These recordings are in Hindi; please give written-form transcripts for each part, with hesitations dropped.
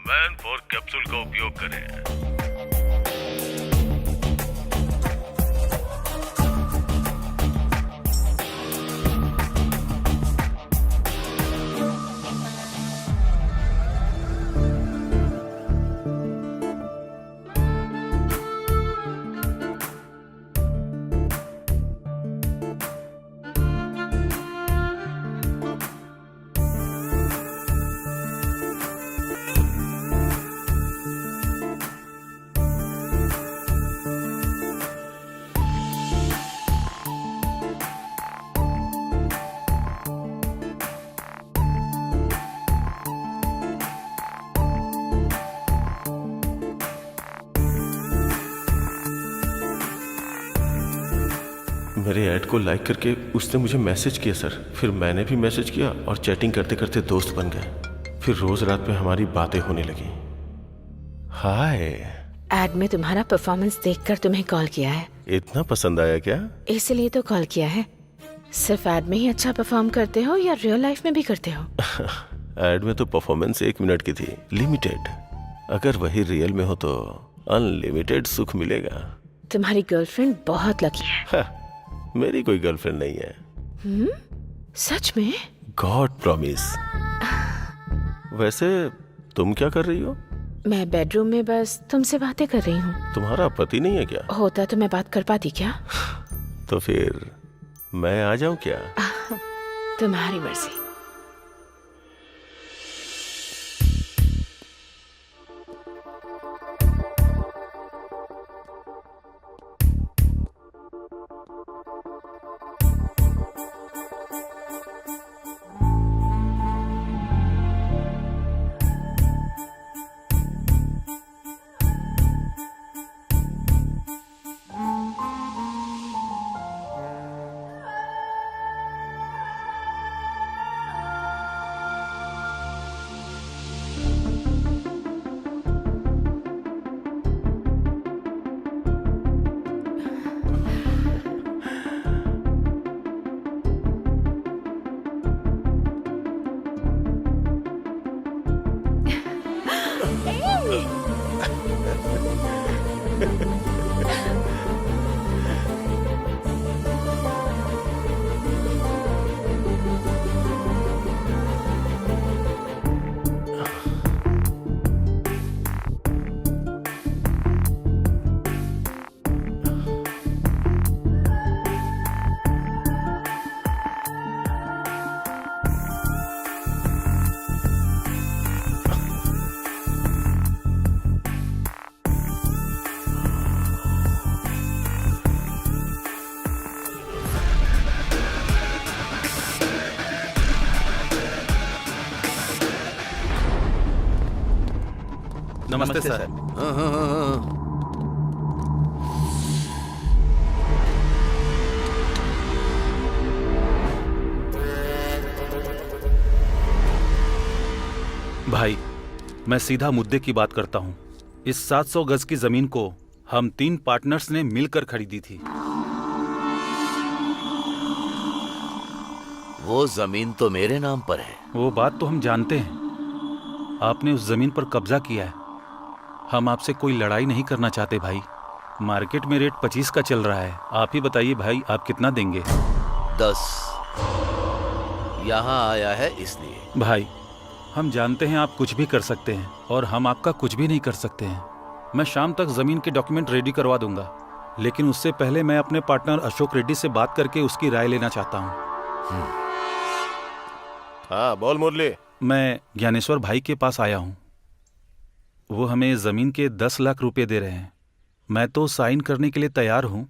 मैन 4 कैप्सूल का उपयोग करें। मेरे ऐड को लाइक करके उसने मुझे मैसेज किया सर। फिर मैंने भी मैसेज किया और चैटिंग करते करते दोस्त बन गए। फिर रोज रात में हमारी बातें होने लगी। हाय। एड में तुम्हारा परफॉर्मेंस देखकर तुम्हें कॉल किया है। इतना पसंद आया क्या? इसलिए तो कॉल किया है। सिर्फ एड में ही अच्छा परफॉर्म करते हो या रियल लाइफ में भी करते हो? एड में तो परफॉर्मेंस 1 मिनट की थी, लिमिटेड। अगर वही रियल में हो तो अनलिमिटेड सुख मिलेगा। तुम्हारी गर्लफ्रेंड बहुत लकी है। मेरी कोई गर्लफ्रेंड नहीं है। सच में? God promise. वैसे तुम क्या कर रही हो? मैं बेडरूम में बस तुमसे बातें कर रही हूँ। तुम्हारा पति नहीं है क्या? होता तो मैं बात कर पाती क्या? तो फिर मैं आ जाऊं क्या? तुम्हारी मर्जी। नमस्ते सर। हाँ। भाई, मैं सीधा मुद्दे की बात करता हूँ। इस 700 गज की जमीन को हम 3 पार्टनर्स ने मिलकर खरीदी थी। वो जमीन तो मेरे नाम पर है। वो बात तो हम जानते हैं। आपने उस जमीन पर कब्जा किया है। हम आपसे कोई लड़ाई नहीं करना चाहते भाई। मार्केट में रेट 25 का चल रहा है। आप ही बताइए भाई, आप कितना देंगे? 10। यहाँ आया है इसलिए। भाई, हम जानते हैं आप कुछ भी कर सकते हैं और हम आपका कुछ भी नहीं कर सकते हैं। मैं शाम तक जमीन के डॉक्यूमेंट रेडी करवा दूंगा, लेकिन उससे पहले मैं अपने पार्टनर अशोक रेड्डी से बात करके उसकी राय लेना चाहता हूँ। हाँ बोल मुरली। मैं ज्ञानेश्वर भाई के पास आया हूँ। वो हमें जमीन के 10 लाख रुपए दे रहे हैं। मैं तो साइन करने के लिए तैयार हूँ।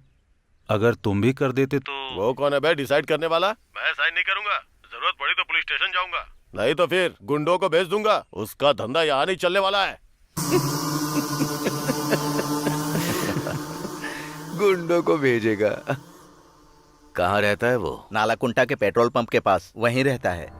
अगर तुम भी कर देते तो। वो कौन है बे डिसाइड करने वाला? मैं साइन नहीं करूंगा। जरूरत पड़ी तो पुलिस स्टेशन जाऊंगा, नहीं तो फिर गुंडों को भेज दूंगा। उसका धंधा यहाँ नहीं चलने वाला है। गुंडों को भेजेगा? कहाँ रहता है वो? नालाकुंटा के पेट्रोल पंप के पास, वहीं रहता है।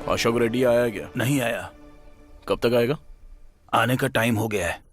अशोक रेड्डी आया क्या? नहीं आया। कब तक आएगा? आने का टाइम हो गया है।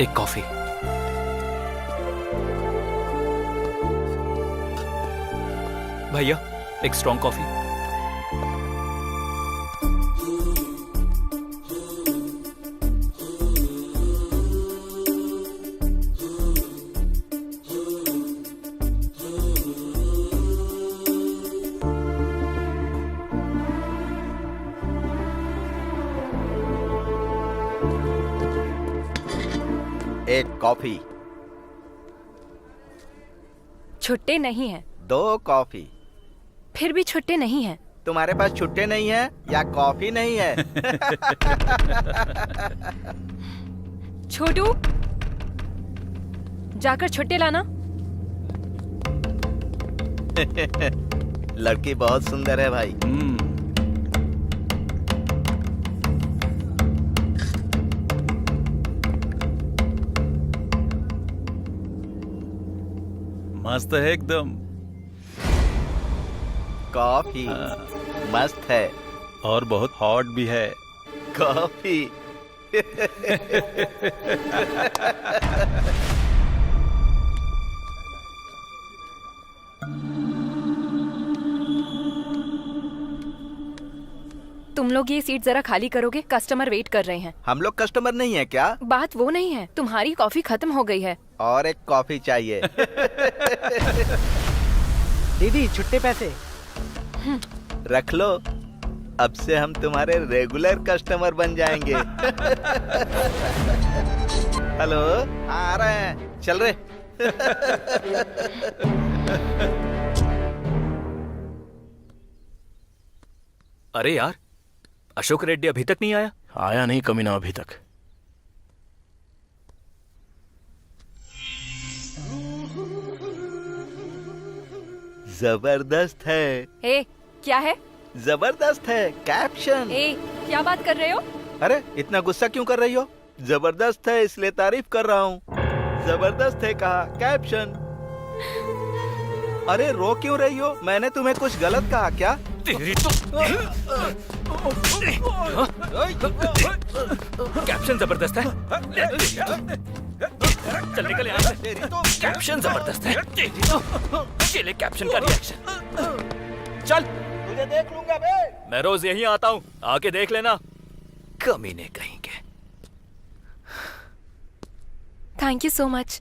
एक कॉफी। भैया एक स्ट्रॉन्ग कॉफी। एक कॉफी। छुट्टे नहीं हैं। 2 कॉफी। फिर भी छुट्टे नहीं हैं। तुम्हारे पास छुट्टे नहीं है या कॉफी नहीं है? छोटू, जाकर छुट्टे लाना। लड़की बहुत सुंदर है भाई। मस्त है एकदम। कॉफी मस्त है और बहुत हॉट भी है। कॉफी। तुम लोग ये सीट जरा खाली करोगे? कस्टमर वेट कर रहे हैं। हम लोग कस्टमर नहीं है क्या? बात वो नहीं है, तुम्हारी कॉफी खत्म हो गई है। और एक कॉफी चाहिए। दीदी छुट्टे पैसे रख लो, अब से हम तुम्हारे रेगुलर कस्टमर बन जाएंगे। हेलो, आ रहे हैं, चल रहे। अरे यार, अशोक रेड्डी अभी तक नहीं आया। आया नहीं कमीना अभी तक। जबरदस्त है। ए, क्या है? जबरदस्त है कैप्शन। ए, क्या बात कर रहे हो? अरे इतना गुस्सा क्यों कर रही हो? जबरदस्त है इसलिए तारीफ कर रहा हूँ। जबरदस्त है कहा कैप्शन। अरे रो क्यों रही हो? मैंने तुम्हें कुछ गलत कहा क्या? तेरी तो कैप्शन जबरदस्त है। चल निकल यहाँ से। तेरी तो कैप्शन जबरदस्त है। तेरी तो चले कैप्शन का रिएक्शन। चल, तुझे देख लूंगा बे। मैं रोज यहीं आता हूँ, आके देख लेना। कमीने कहीं के। Thank you so much.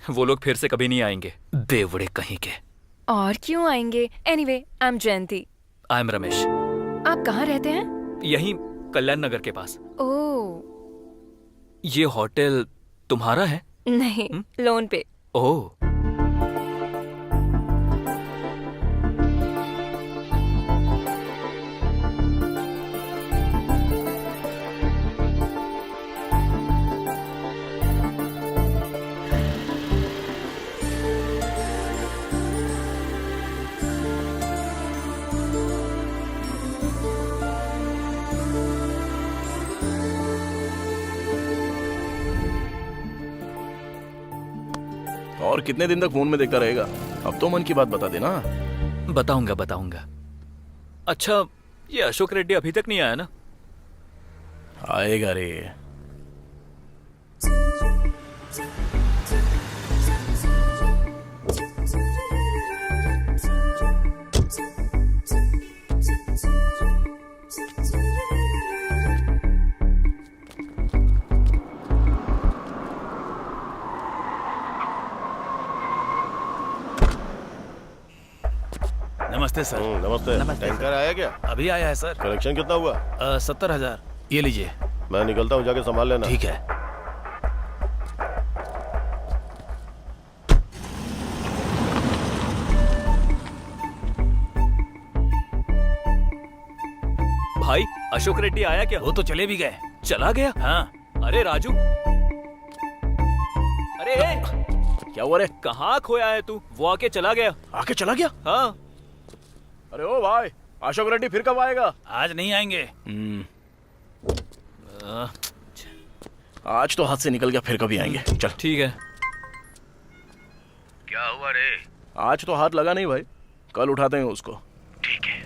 वो लोग फिर से कभी नहीं आएंगे, बेवड़े कहीं के। और क्यों आएंगे? Anyway, I am Jayanti. I am Ramesh. आप कहाँ रहते हैं? यहीं कल्याण नगर के पास। ओह ये होटल तुम्हारा है? नहीं, लोन पे। ओह, और कितने दिन तक फोन में देखता रहेगा? अब तो मन की बात बता देना। बताऊंगा बताऊंगा। अच्छा, ये अशोक रेड्डी अभी तक नहीं आया ना? आएगा रे। नमस्ते सर। नमस्ते। टैंकर आया क्या? अभी आया है सर। कलेक्शन कितना हुआ? 70,000। ये लीजिए। मैं निकलता हूँ, जाके संभाल लेना। ठीक है। भाई अशोक रेड्डी आया क्या? वो तो चले भी गए। चला गया? हाँ। अरे राजू, अरे क्या हुआ रे? कहाँ खोया है तू? वो आके चला गया। आके चला गया? हाँ। अरे ओ भाई, अशोक रेड्डी फिर कब आएगा? आज नहीं आएंगे। आज तो हाथ से निकल गया, फिर कभी आएंगे। चल ठीक है। क्या हुआ रे? आज तो हाथ लगा नहीं भाई, कल उठाते हैं उसको। ठीक है।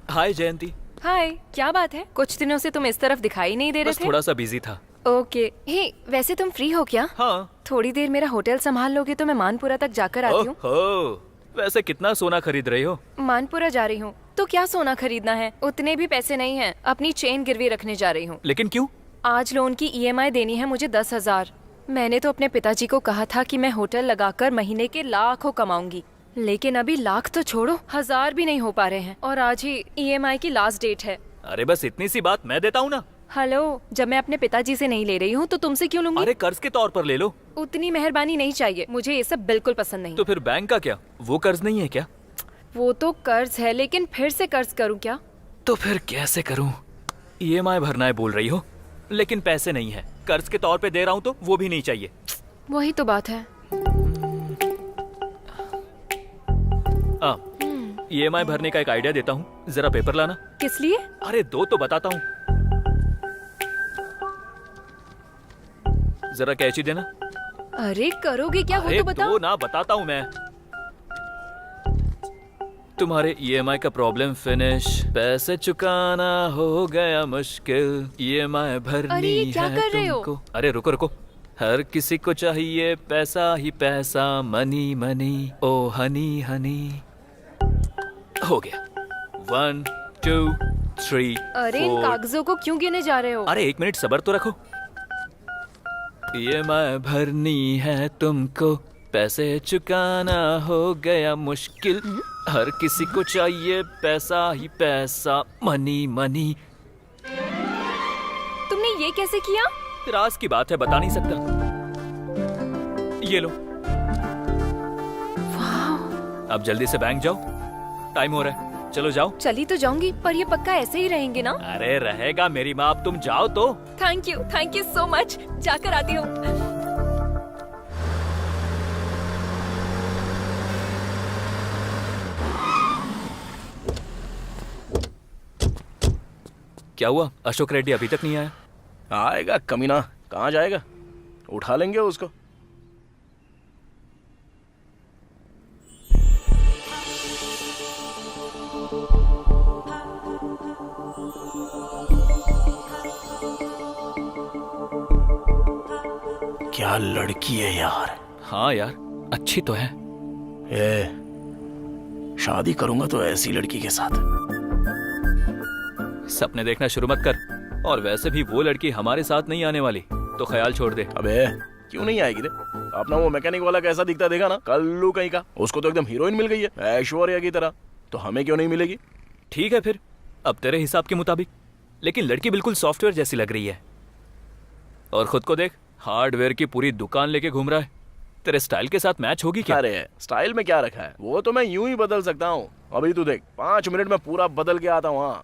हाय जयंती। हाय, क्या बात है? कुछ दिनों से तुम इस तरफ दिखाई नहीं दे रहे बस थे। थोड़ा सा बिजी था। ओके। हे, वैसे तुम फ्री हो क्या? हाँ। थोड़ी देर मेरा होटल संभाल लोगे तो मैं मानपुरा तक जाकर आती हूँ। ओहो, वैसे कितना सोना खरीद रही हो? मानपुरा जा रही हूँ तो क्या सोना खरीदना है, उतने भी पैसे नहीं हैं। अपनी चेन गिरवी रखने जा रही हूँ। लेकिन क्यों? आज लोन की EMI देनी है मुझे 10,000। मैंने तो अपने पिताजी को कहा था कि मैं होटल लगाकर महीने के लाखों कमाऊंगी, लेकिन अभी लाख तो छोड़ो, 1000 भी नहीं हो पा रहे हैं। और आज ही EMI की लास्ट डेट है। अरे बस इतनी सी बात, मैं देता हूँ ना। हेलो, जब मैं अपने पिताजी से नहीं ले रही हूँ तो तुमसे क्यों लूंगी? अरे कर्ज के तौर पर ले लो। उतनी मेहरबानी नहीं चाहिए, मुझे ये सब बिल्कुल पसंद नहीं। तो फिर बैंक का क्या? वो कर्ज नहीं है क्या? वो तो कर्ज है, लेकिन फिर से कर्ज करूँ क्या? तो फिर कैसे करूँ? EMI भरना है बोल रही हो, लेकिन पैसे नहीं है। कर्ज के तौर पे दे रहा हूँ तो वो भी नहीं चाहिए। वही तो बात है। EMI भरने का एक आइडिया देता हूँ, जरा पेपर लाना। किस लिए? अरे दो तो बताता हूँ। जरा कैची देना। अरे करोगे क्या, वो अरे तो बताओ। दो ना, बताता हूँ मैं। तुम्हारे EMI का प्रॉब्लम फिनिश, पैसे चुकाना हो गया मुश्किल, EMI भरनी अरे ये क्या है कर रहे हो? तुमको। अरे रुको रुको, हर किसी को चाहिए पैसा ही पैसा, मनी मनी ओ हनी हनी। हो गया। 1 2 3 अरे इन 4। कागजों को क्यों गिने जा रहे हो? अरे 1 मिनट सब्र तो रखो। EMI भरनी है तुमको, पैसे चुकाना हो गया मुश्किल, हर किसी को चाहिए पैसा ही पैसा, मनी मनी। तुमने ये कैसे किया? राज की बात है, बता नहीं सकता। ये लो। अब जल्दी से बैंक जाओ, टाइम हो रहा है। चलो जाओ। चली तो जाऊंगी, पर ये पक्का ऐसे ही रहेंगे ना? अरे रहेगा मेरी माँ, अब तुम जाओ तो। Thank you so much. जाकर आती हूँ। क्या हुआ? अशोक रेड्डी अभी तक नहीं आया? आएगा कमीना, कहाँ जाएगा? उठा लेंगे उसको। क्या लड़की है यार। हाँ यार, अच्छी तो है। शादी करूंगा तो ऐसी लड़की के साथ। सपने देखना शुरू मत कर। और वैसे भी वो लड़की हमारे साथ नहीं आने वाली, तो ख्याल छोड़ दे। अबे क्यों नहीं आएगी रे? अपना वो मैकेनिक वाला कैसा दिखता देखा ना, कल्लू कहीं का। उसको तो एकदम हीरोइन मिल गई है, ऐश्वर्या की तरह। तो हमें क्यों नहीं मिलेगी? ठीक है फिर, अब तेरे हिसाब के मुताबिक। लेकिन लड़की बिल्कुल सॉफ्टवेयर जैसी लग रही है। और खुद को देख, हार्डवेयर की पूरी दुकान लेके घूम रहा है। तेरे स्टाइल के साथ मैच होगी क्या? अरे स्टाइल में क्या रखा है, वो तो मैं यूं ही बदल सकता हूँ। अभी तू देख, 5 मिनट में पूरा बदल के आता हूँ। हाँ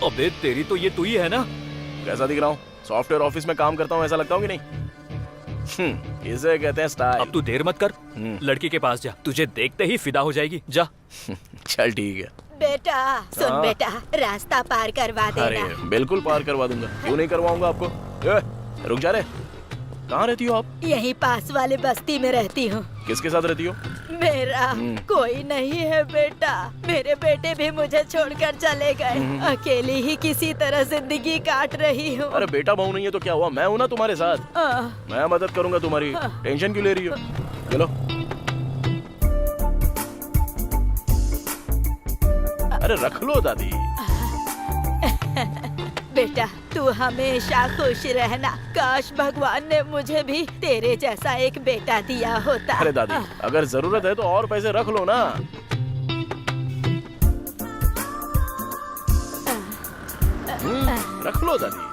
अबे तेरी तो ये तू ही है ना? कैसा दिख रहा हूँ? सॉफ्टवेयर ऑफिस में काम करता हूँ ऐसा लगता हूँ कि नहीं? इसे कहते हैं स्टाइल। अब तू देर मत कर, लड़की के पास जा, तुझे देखते ही फिदा हो जाएगी। जा। चल ठीक है। बेटा सुन बेटा, रास्ता पार करवा देना। अरे बिल्कुल पार करवा दूंगा, क्यों नहीं करवाऊंगा आपको। रुक जा रे, कहाँ रहती हो आप? यहीं पास वाले बस्ती में रहती हूँ। किसके साथ रहती हो? मेरा कोई नहीं है बेटा, मेरे बेटे भी मुझे छोड़कर चले गए। अकेली ही किसी तरह जिंदगी काट रही हूँ। अरे बेटा बहू नहीं है तो क्या हुआ, मैं हूँ ना तुम्हारे साथ। मैं मदद करूंगा तुम्हारी, टेंशन क्यों ले रही हो? चलो। अरे रख लो दादी। बेटा तू हमेशा खुश रहना। काश भगवान ने मुझे भी तेरे जैसा एक बेटा दिया होता। अरे दादी, अगर जरूरत है तो और पैसे रख लो ना। रख लो दादी।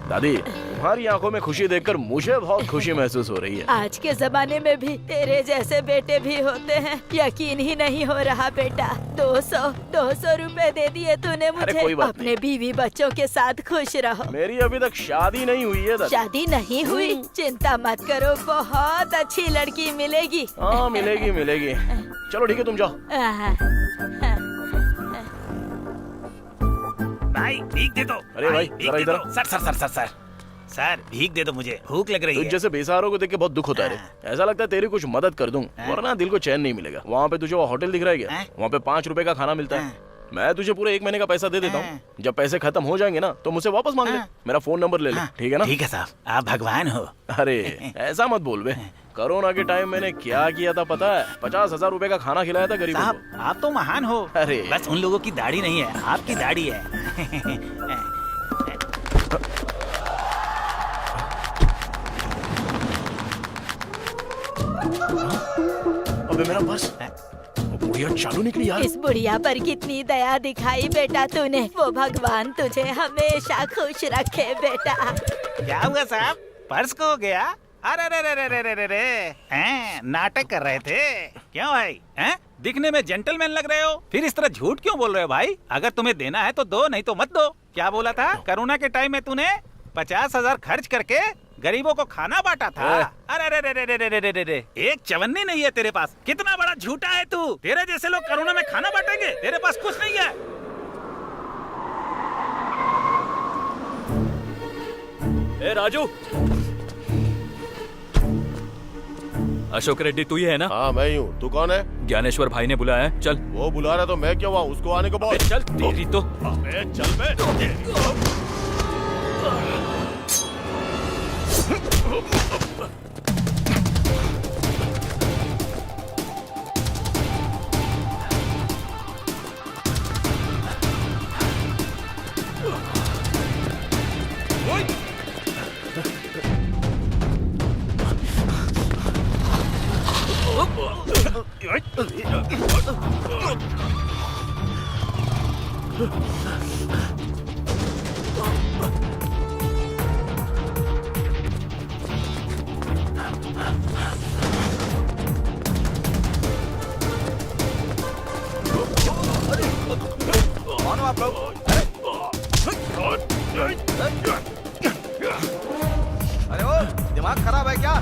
दादी, तुम्हारी आंखों में खुशी देखकर मुझे बहुत खुशी महसूस हो रही है। आज के जमाने में भी तेरे जैसे बेटे भी होते हैं, यकीन ही नहीं हो रहा बेटा। 200 रुपए दे दिए तूने मुझे। कोई बात अपने बीवी बच्चों के साथ खुश रहो। मेरी अभी तक शादी नहीं हुई है दादी। शादी नहीं हुई? चिंता मत करो, बहुत अच्छी लड़की मिलेगी। हाँ मिलेगी मिलेगी। चलो ठीक है, तुम जाओ। भाई भीख दे दो। अरे भाई जरा इधर। Sir sir sir sir sir sir भीख दे दो, मुझे भूख लग रही है। तुझ जैसे बेसहारों को देख के बहुत दुख होता है रे। ऐसा लगता है तेरी कुछ मदद कर दूं, वरना दिल को चैन नहीं मिलेगा। वहाँ पे तुझे वो होटल दिख रहा है क्या? वहाँ पे 5 रुपए का खाना मिलता है। मैं तुझे पूरे 1 महीने का पैसा दे देता हूँ। जब पैसे खत्म हो जाएंगे ना तो मुझसे वापस मांग ले। मेरा फोन नंबर ले ले, ठीक है ना? ठीक है साहब, आप भगवान हो। अरे ऐसा मत बोल बे। कोरोना के टाइम मैंने क्या किया था पता है? 50,000 रुपए का खाना खिलाया था गरीबों साहब को। आप तो महान हो। अरे बस उन लोगों की दाढ़ी नहीं है, आपकी दाढ़ी है। अबे मेरा पर्स, वो बुढ़िया चालू निकली यार। इस बुढ़िया पर कितनी दया दिखाई बेटा तूने। वो भगवान तुझे हमेशा खुश रखे बेटा। क्या हुआ साहब, पर्स खो हो गया? अरे रे रे रे रे रे रे रे हैं, नाटक कर रहे थे क्यों भाई? हैं, दिखने में जेंटलमैन लग रहे हो, फिर इस तरह झूठ क्यों बोल रहे हो भाई? अगर तुम्हें देना है तो दो, नहीं तो मत दो। क्या बोला था? कोरोना के टाइम में तूने 50,000 खर्च करके गरीबों को खाना बांटा था। अरे रे रे रे रे रे रे रे, एक चवन्नी नहीं है तेरे पास। कितना बड़ा झूठा है तू। तेरे जैसे लोग कोरोना में खाना बांटेंगे? तेरे पास कुछ नहीं है। ए राजू, अशोक रेड्डी तू ही है ना? हाँ मैं ही हूँ। तू कौन है? ज्ञानेश्वर भाई ने बुलाया है, चल। वो बुला रहा तो मैं क्या हुआ? उसको आने को बोल। चल तेरी तो। अबे चल बे। कौन हो आप लोग? अरे ओ, दिमाग खराब है क्या?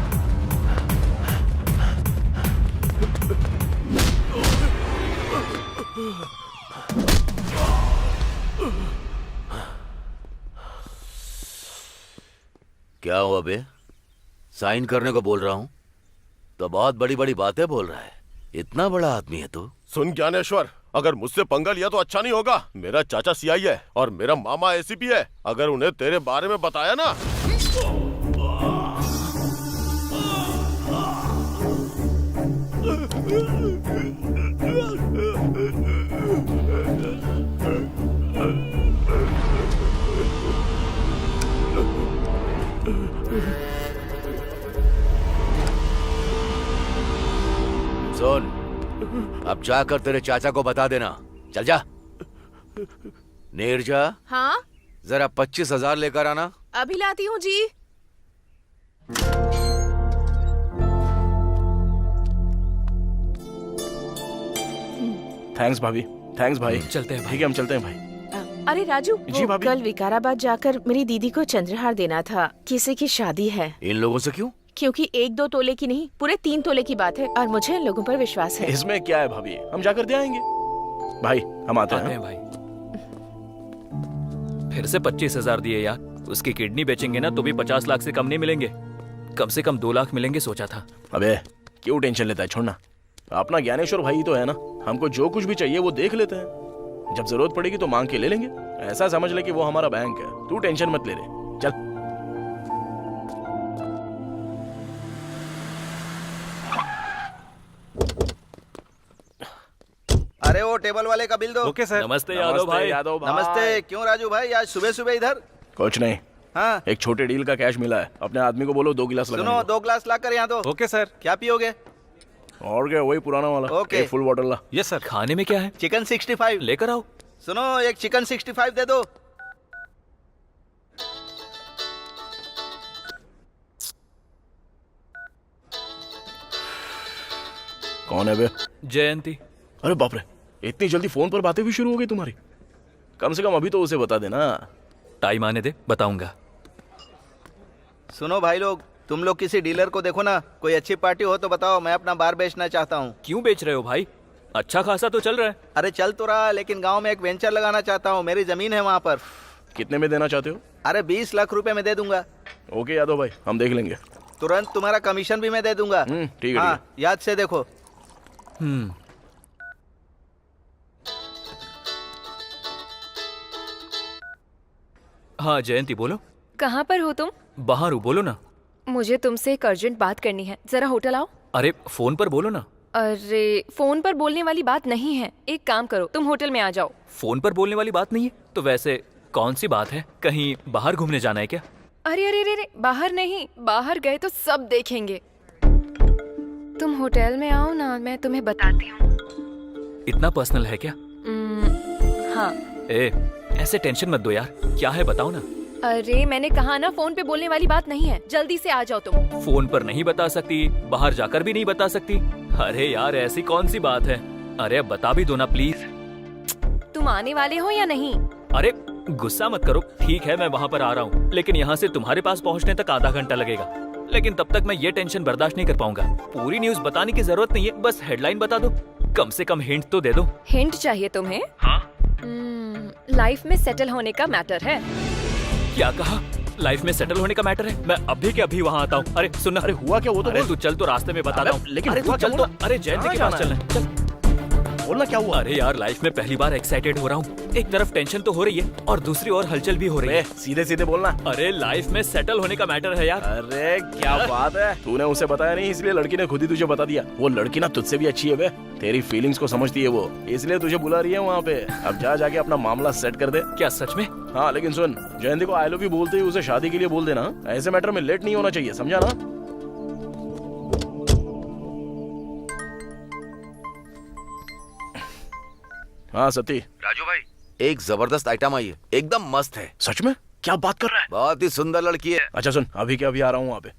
क्या हुआ बे? साइन करने को बोल रहा हूँ तो बहुत बड़ी बड़ी बातें बोल रहा है। इतना बड़ा आदमी है तू। सुन ज्ञानेश्वर, अगर मुझसे पंगा लिया तो अच्छा नहीं होगा। मेरा चाचा सीआई है और मेरा मामा एसीपी है। अगर उन्हें तेरे बारे में बताया ना। सुन, अब जाकर तेरे चाचा को बता देना। चल जा। नीरजा, हाँ जरा 25,000 लेकर आना। अभी लाती हूँ जी। थैंक्स भाभी, थैंक्स भाई। चलते हैं भाई। ठीक है, हम चलते हैं भाई। अरे राजू, जी वो भाभी। कल विकाराबाद जाकर मेरी दीदी को चंद्रहार देना था। किसी की शादी है। इन लोगों से क्यों? क्योंकि 1-2 तोले की नहीं, पूरे 3 तोले की बात है और मुझे इन लोगों पर विश्वास है। इसमें क्या है भाभी, हम जाकर दे आएंगे। भाई हम आते हैं। भाई फिर से 25,000 दिए यार। उसकी किडनी बेचेंगे ना तो भी 50 लाख से कम नहीं मिलेंगे। कम से कम 2 लाख मिलेंगे सोचा था। अबे क्यों टेंशन लेता है, छोड़ना। अपना ज्ञानेश्वर भाई ही तो है ना। हमको जो कुछ भी चाहिए वो देख लेते हैं। जब जरूरत पड़ेगी तो मांग के ले लेंगे। ऐसा समझ ले कि वो हमारा बैंक है। तू टेंशन मत ले रहे। चल। अरे वो टेबल वाले का बिल दो। Okay sir. नमस्ते यादव भाई। यादव भाई। नमस्ते। क्यों राजू भाई आज सुबह सुबह इधर? कुछ नहीं, हाँ एक छोटे डील का कैश मिला है। अपने आदमी को बोलो 2 गिलास लगाने सुनो, को। 2 ग्लास ला कर यहाँ दो। Okay sir. क्या पियोगे? और क्या, वही पुराना वाला। ओके। एक फुल बॉटल ला। Yes sir. खाने में क्या है? चिकन 65 लेकर आओ। सुनो, एक चिकन 65 दे दो। कौन है बे? जयंती। अरे बाप रे, इतनी जल्दी फोन पर बातें भी शुरू हो गई तुम्हारी। कम से कम अभी तो उसे बता देना। टाइम आने दे, बताऊंगा। सुनो भाई लोग, तुम लोग किसी डीलर को देखो ना, कोई अच्छी पार्टी हो तो बताओ, मैं अपना बार बेचना चाहता हूँ। क्यों बेच रहे हो भाई? अच्छा खासा तो चल रहा है। अरे चल तो रहा, लेकिन गांव में एक वेंचर लगाना चाहता हूँ, मेरी जमीन है वहाँ पर। कितने में देना चाहते हो? अरे 20 लाख रुपए में दे दूंगा। ओके यादव भाई, हम देख लेंगे। तुरंत तुम्हारा कमीशन भी मैं दे दूंगा। ठीक है। हाँ, याद से देखो। हाँ जयंती बोलो। कहाँ पर हो तुम? बाहर हूँ, बोलो ना। मुझे तुमसे एक अर्जेंट बात करनी है, जरा होटल आओ। अरे फोन पर बोलो ना। अरे फोन पर बोलने वाली बात नहीं है, एक काम करो, तुम होटल में आ जाओ। फोन पर बोलने वाली बात नहीं है तो वैसे कौन सी बात है? कहीं बाहर घूमने जाना है क्या? अरे अरे अरे, बाहर नहीं, बाहर गए तो सब देखेंगे। तुम होटल में आओ ना, मैं तुम्हें बताती हूँ। इतना पर्सनल है क्या? हाँ। ऐसे टेंशन मत दो यार, क्या है बताओ ना। अरे मैंने कहा ना, फोन पे बोलने वाली बात नहीं है, जल्दी से आ जाओ तुम। फोन पर नहीं बता सकती, बाहर जाकर भी नहीं बता सकती। अरे यार ऐसी कौन सी बात है? अरे अब बता भी दो ना प्लीज। तुम आने वाले हो या नहीं? अरे गुस्सा मत करो, ठीक है मैं वहाँ पर आ रहा हूँ, लेकिन यहाँ से तुम्हारे पास पहुँचने तक आधा घंटा लगेगा। लेकिन तब तक मैं ये टेंशन बर्दाश्त नहीं कर पाऊंगा। पूरी न्यूज बताने की जरूरत नहीं है, बस हेडलाइन बता दो, कम से कम हिंट तो दे दो। हिंट चाहिए तुम्हें? हाँ। लाइफ में सेटल होने का मैटर है। क्या कहा? लाइफ में सेटल होने का मैटर है? मैं अभी के अभी वहाँ आता हूँ। अरे सुन ना। अरे हुआ क्या, वो तो अरे तू चल, तो रास्ते में बता रहा हूँ। लेकिन अरे तू चल तो। अरे जयंती के पास चलना है, चल। बोलना क्या हुआ? अरे यार लाइफ में पहली बार एक्साइटेड हो रहा हूँ। एक तरफ टेंशन तो हो रही है और दूसरी ओर हलचल भी हो रही है। सीधे सीधे बोलना। अरे लाइफ में सेटल होने का मैटर है यार। अरे क्या बात है, तूने उसे बताया नहीं, इसलिए लड़की ने खुद ही तुझे बता दिया। वो लड़की ना तुझसे भी अच्छी है बे, तेरी फीलिंग्स को समझती है वो, इसलिए तुझे बुला रही है वहाँ पे। अब जा जाके अपना मामला सेट कर दे। क्या सच में? हाँ लेकिन सुन, जयंती को आई लव यू बोलते ही उसे शादी के लिए बोल देना। ऐसे मैटर में लेट नहीं होना चाहिए, समझा ना? हाँ सती। राजू भाई, एक जबरदस्त आइटम आई है, एकदम मस्त है। सच में? क्या बात कर रहा है? बहुत ही सुंदर लड़की है। अच्छा सुन, अभी के अभी आ रहा हूँ वहाँ पे।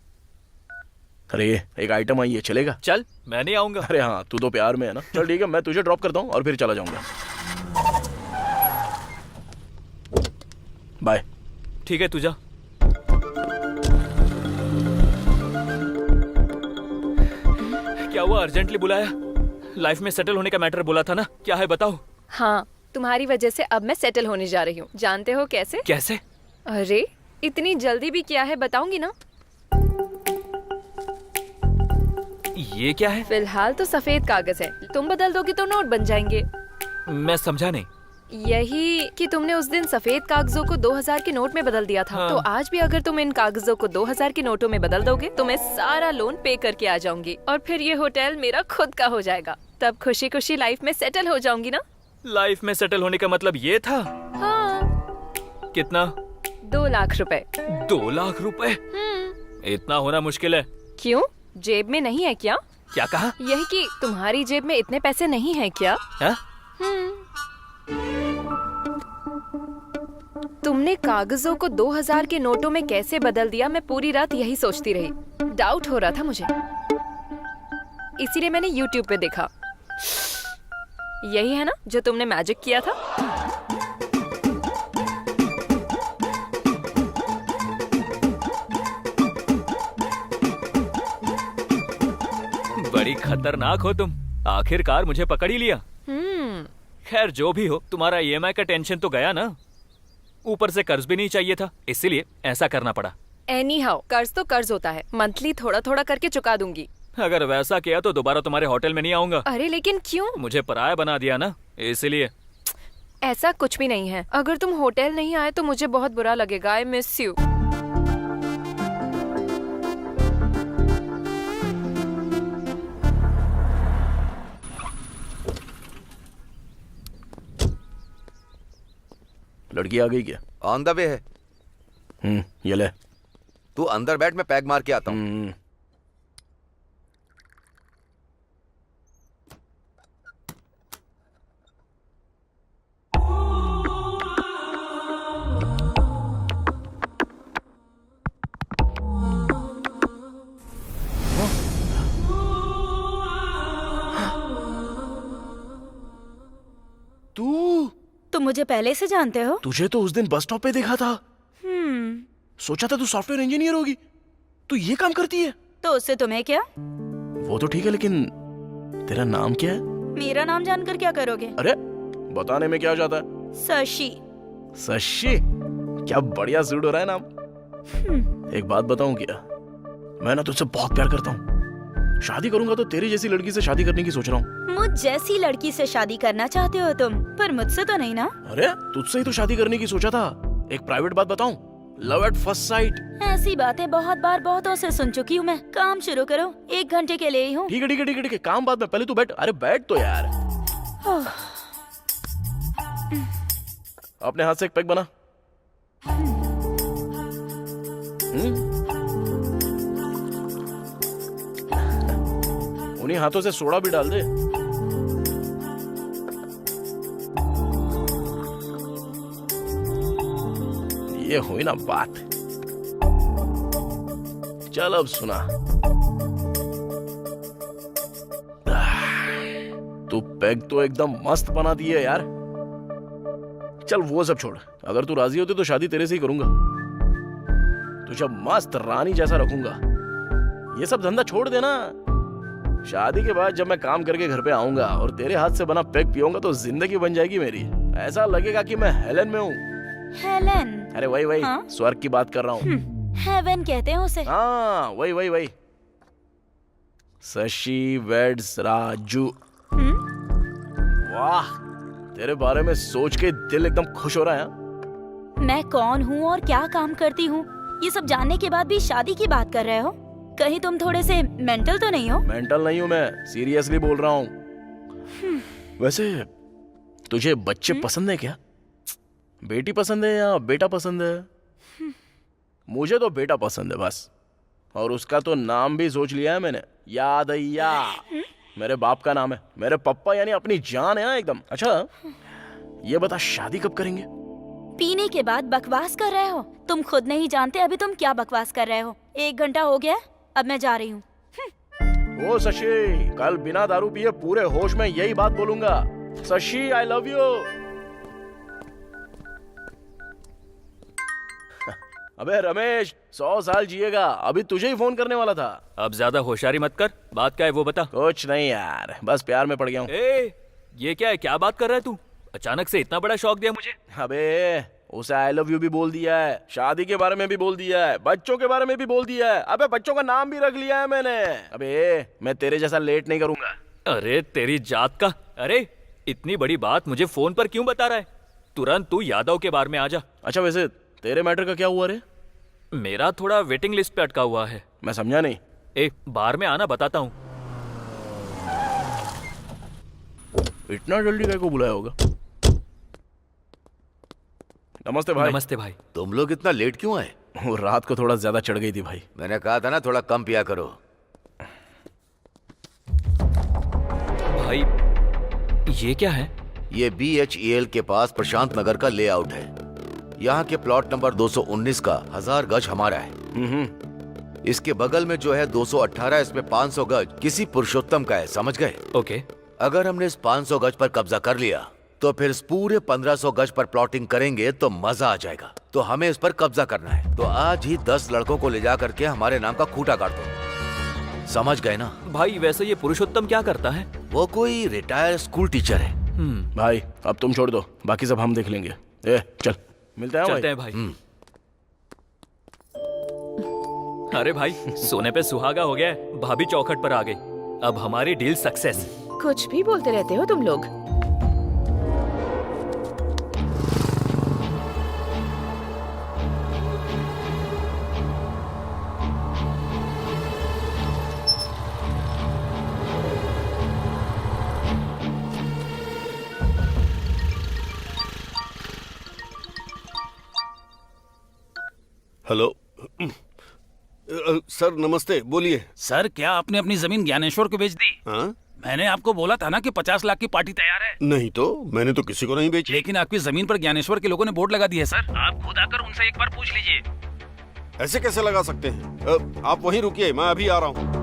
अरे एक आइटम आई है, चलेगा? चल, मैं नहीं आऊंगा। अरे हाँ, तू तो प्यार में है ना। चल ठीक है, मैं तुझे ड्रॉप करता हूँ और फिर चला जाऊंगा। बाय। ठीक है, तू जा। क्या हुआ, अर्जेंटली बुलाया? लाइफ में सेटल होने का मैटर बोला था ना, क्या है बताओ। हाँ, तुम्हारी वजह से अब मैं सेटल होने जा रही हूँ। जानते हो कैसे? कैसे? अरे इतनी जल्दी भी क्या है, बताऊंगी ना। ये क्या है? फिलहाल तो सफेद कागज है, तुम बदल दोगे तो नोट बन जाएंगे। मैं समझा नहीं। यही कि तुमने उस दिन सफेद कागजों को 2000 के नोट में बदल दिया था। हाँ। तो आज भी अगर तुम इन कागजों को 2000 के नोटों में बदल दोगे तो मैं सारा लोन पे करके आ जाऊंगी और फिर ये होटल मेरा खुद का हो जाएगा। तब खुशी खुशी लाइफ में सेटल हो जाऊंगी ना। लाइफ में सेटल होने का मतलब ये था? हाँ। कितना? 2 लाख रुपए। 2 लाख रुपए? इतना होना मुश्किल है। क्यों, जेब में नहीं है क्या? क्या कहा? यही कि तुम्हारी जेब में इतने पैसे नहीं है क्या? है? तुमने कागजों को 2000 के नोटों में कैसे बदल दिया, मैं पूरी रात यही सोचती रही। डाउट हो रहा था मुझे, इसीलिए मैंने YouTube पे देखा। यही है ना जो तुमने मैजिक किया था? बड़ी खतरनाक हो तुम, आखिरकार मुझे पकड़ ही लिया। खैर जो भी हो, तुम्हारा EMI का टेंशन तो गया ना। ऊपर से कर्ज भी नहीं चाहिए था, इसीलिए ऐसा करना पड़ा। एनी हाउ, कर्ज तो कर्ज होता है, मंथली थोड़ा थोड़ा करके चुका दूंगी। अगर वैसा किया तो दोबारा तुम्हारे होटल में नहीं आऊंगा। अरे लेकिन क्यों? मुझे पराया बना दिया ना, इसलिए। ऐसा कुछ भी नहीं है, अगर तुम होटल नहीं आए तो मुझे बहुत बुरा लगेगा। I miss you. लड़की आ गई क्या? ऑन द वे है। ये ले। तू अंदर बैठ, मैं पैक मार के आता हूँ। तुम मुझे पहले से जानते हो? तुझे तो उस दिन बस स्टॉप पे देखा था। सोचा था तू सॉफ्टवेयर इंजीनियर होगी। तू ये काम करती है? तो उससे तुम्हें क्या? वो तो ठीक है, लेकिन तेरा नाम क्या है? मेरा नाम जानकर क्या करोगे? अरे बताने में क्या जाता है? शशि। शशि? क्या बढ़िया सूट हो रहा है नाम। एक बात बताऊं क्या, मैं ना तुझसे बहुत प्यार करता हूँ। शादी करूंगा तो तेरी जैसी लड़की से शादी करने की सोच रहा हूँ। मुझ जैसी लड़की से शादी करना चाहते हो तुम, पर मुझसे तो नहीं ना? अरे तुझसे ही तो शादी करने की सोचा था। एक प्राइवेट बात बताऊं, लव एट फर्स्ट साइट। ऐसी बातें बहुत बार बहुतों से सुन चुकी हूँ मैं। काम शुरू करो, 1 घंटे के लिए ही हूँ। ठीक है ठीक है ठीक है ठीक है, काम बाद में, पहले तू बैठ। अरे बैठ तो यार। अपने हाथ से एक पैक बना। उन्हीं हाथों से सोडा भी डाल दे। ये हुई ना बात। चल अब सुना, तू पैग तो एकदम मस्त बना दी है यार। चल वो सब छोड़, अगर तू राजी होती तो शादी तेरे से ही करूंगा। तुझे मस्त रानी जैसा रखूंगा। ये सब धंधा छोड़ देना। शादी के बाद जब मैं काम करके घर पे आऊंगा और तेरे हाथ से बना पैग पीऊंगा तो जिंदगी बन जाएगी मेरी। ऐसा लगेगा कि मैं हेलन में हूँ। हेलन? अरे वही हाँ? स्वर्ग की बात कर रहा हूँ। हेवन कहते हैं उसे। हाँ वही। शशि वेड्स राजू। वाह, तेरे बारे में सोच के दिल एकदम खुश हो रहा है। मैं कौन हूँ और क्या काम करती हूँ, ये सब जानने के बाद भी शादी की बात कर रहे हो? कहीं तुम थोड़े से मेंटल तो नहीं हो? मेंटल नहीं हूँ मैं, सीरियसली बोल रहा हूँ। वैसे तुझे बच्चे पसंद है क्या? बेटी पसंद है या बेटा पसंद है? मुझे तो बेटा पसंद है बस। और उसका तो नाम भी सोच लिया है मैंने, यादయ్యా। मेरे बाप का नाम है। मेरे पप्पा यानी अपनी जान है ना एकदम। अच्छा ये बता, शादी कब करेंगे? पीने के बाद बकवास कर रहे हो? तुम खुद नहीं जानते अभी तुम क्या बकवास कर रहे हो। 1 घंटा हो गया, अब मैं जा रही हूँ। ओ शशि, कल बिना दारू पिए पूरे होश में यही बात बोलूंगा। शशि आई लव यू। अबे रमेश, 100 साल जिएगा। अभी तुझे ही फोन करने वाला था। अब ज्यादा होशियारी मत कर। बात क्या है वो बता। कुछ नहीं यार, बस प्यार में पड़ गया हूँ। ये क्या है, क्या बात कर रहा है तू? अचानक से इतना बड़ा शौक दिया मुझे। अबे उसे आई लव यू भी बोल दिया है, शादी के बारे में भी बोल दिया है, बच्चों के बारे में भी बोल दिया है। अबे बच्चों का नाम भी रख लिया है मैंने। अबे मैं तेरे जैसा लेट नहीं करूंगा। अरे तेरी जात का। अरे इतनी बड़ी बात मुझे फोन पर क्यों बता रहा है? तुरंत तू यादव के बारे में आ जा। अच्छा वैसे तेरे मैटर का क्या हुआ रे? मेरा थोड़ा वेटिंग लिस्ट पे अटका हुआ है। मैं समझा नहीं। बार में आना, बताता हूँ। इतना जल्दी क्या को बुलाया होगा? नमस्ते भाई। नमस्ते भाई। तुम लोग इतना लेट क्यों आए? वो रात को थोड़ा ज्यादा चढ़ गई थी भाई। मैंने कहा था ना थोड़ा कम पिया करो। भाई ये क्या है? ये BHEL के पास प्रशांत नगर का लेआउट है। यहाँ के प्लॉट नंबर 219 का 1000 गज हमारा है। इसके बगल में जो है 218, इसमें 500 गज किसी पुरुषोत्तम का है, समझ गए? ओके। अगर हमने इस 500 गज पर कब्जा कर लिया तो फिर इस पूरे 1500 गज पर प्लॉटिंग करेंगे तो मजा आ जाएगा। तो हमें इस पर कब्जा करना है। तो आज ही 10 लड़कों को ले जा करके हमारे नाम का खूंटा काट दो, समझ गए ना? भाई वैसे ये पुरुषोत्तम क्या करता है? वो कोई रिटायर्ड स्कूल टीचर है। भाई अब तुम छोड़ दो, बाकी सब हम देख लेंगे। चल मिलते हैं। चलते हैं भाई। अरे भाई सोने पे सुहागा हो गया। भाभी चौखट पर आ गई। अब हमारी डील सक्सेस। कुछ भी बोलते रहते हो तुम लोग। हेलो सर, नमस्ते, बोलिए। सर, क्या आपने अपनी जमीन ज्ञानेश्वर को बेच दी? हाँ? मैंने आपको बोला था ना कि 50 लाख की पार्टी तैयार है। नहीं तो, मैंने तो किसी को नहीं बेची। लेकिन आपकी जमीन पर ज्ञानेश्वर के लोगों ने बोर्ड लगा दी है सर। आप खुद आकर उनसे एक बार पूछ लीजिए। ऐसे कैसे लगा सकते हैं? आप वहीं रुकिए, मैं अभी आ रहा हूँ।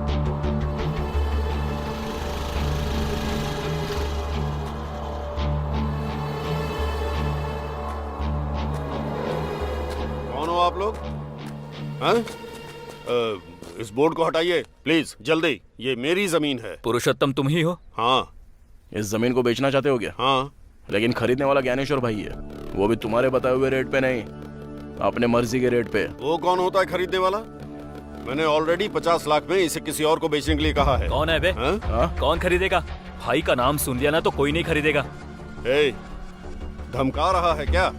कौन हो आप लोग? हाँ? इस बोर्ड को हटाइए प्लीज, जल्दी। ये मेरी जमीन है। पुरुषोत्तम तुम ही हो? हाँ। इस जमीन को बेचना चाहते हो क्या? हाँ। लेकिन खरीदने वाला ज्ञानेश्वर भाई है, वो भी तुम्हारे बताए हुए रेट पे नहीं, अपने मर्जी के रेट पे। वो कौन होता है खरीदने वाला? मैंने ऑलरेडी 50 लाख में इसे किसी और को बेचने के लिए कहा है। कौन है बे? कौन खरीदेगा? भाई का नाम सुन लिया ना तो कोई नहीं खरीदेगा। धमका रहा है क्या?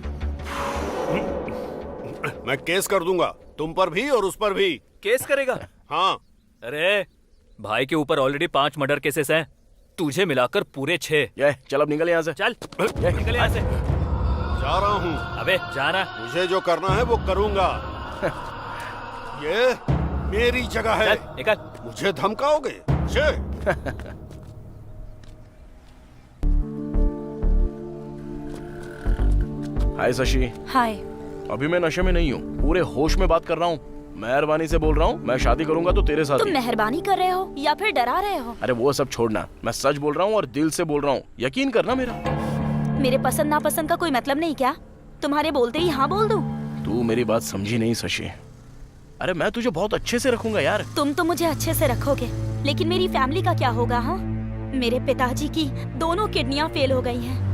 मैं केस कर दूंगा, तुम पर भी और उस पर भी। केस करेगा? हाँ। अरे भाई के ऊपर ऑलरेडी 5 मर्डर केसेस हैं, तुझे मिलाकर पूरे 6। चल अब निकल यहाँ से। चल निकल यहाँ से। जा रहा हूँ। अबे जाना। मुझे जो करना है वो करूंगा। ये मेरी जगह है। चल निकल। मुझे धमकाओगे? हाय शशि। हाय। अभी मैं नशे में नहीं हूँ, पूरे होश में बात कर रहा हूँ। मेहरबानी से बोल रहा हूँ, मैं शादी करूंगा तो तेरे साथ। तुम मेहरबानी कर रहे हो या फिर डरा रहे हो? अरे वो सब छोड़ना, मैं सच बोल रहा हूँ और दिल से बोल रहा हूँ, यकीन करना मेरा। मेरे पसंद नापसंद का कोई मतलब नहीं क्या? तुम्हारे बोलते ही हाँ बोल दूं? तू मेरी बात समझी नहीं शशि। अरे मैं तुझे बहुत अच्छे से रखूंगा यार। तुम तो मुझे अच्छे से रखोगे, लेकिन मेरी फैमिली का क्या होगा? हाँ, मेरे पिताजी की दोनों किडनियां फेल हो गई हैं।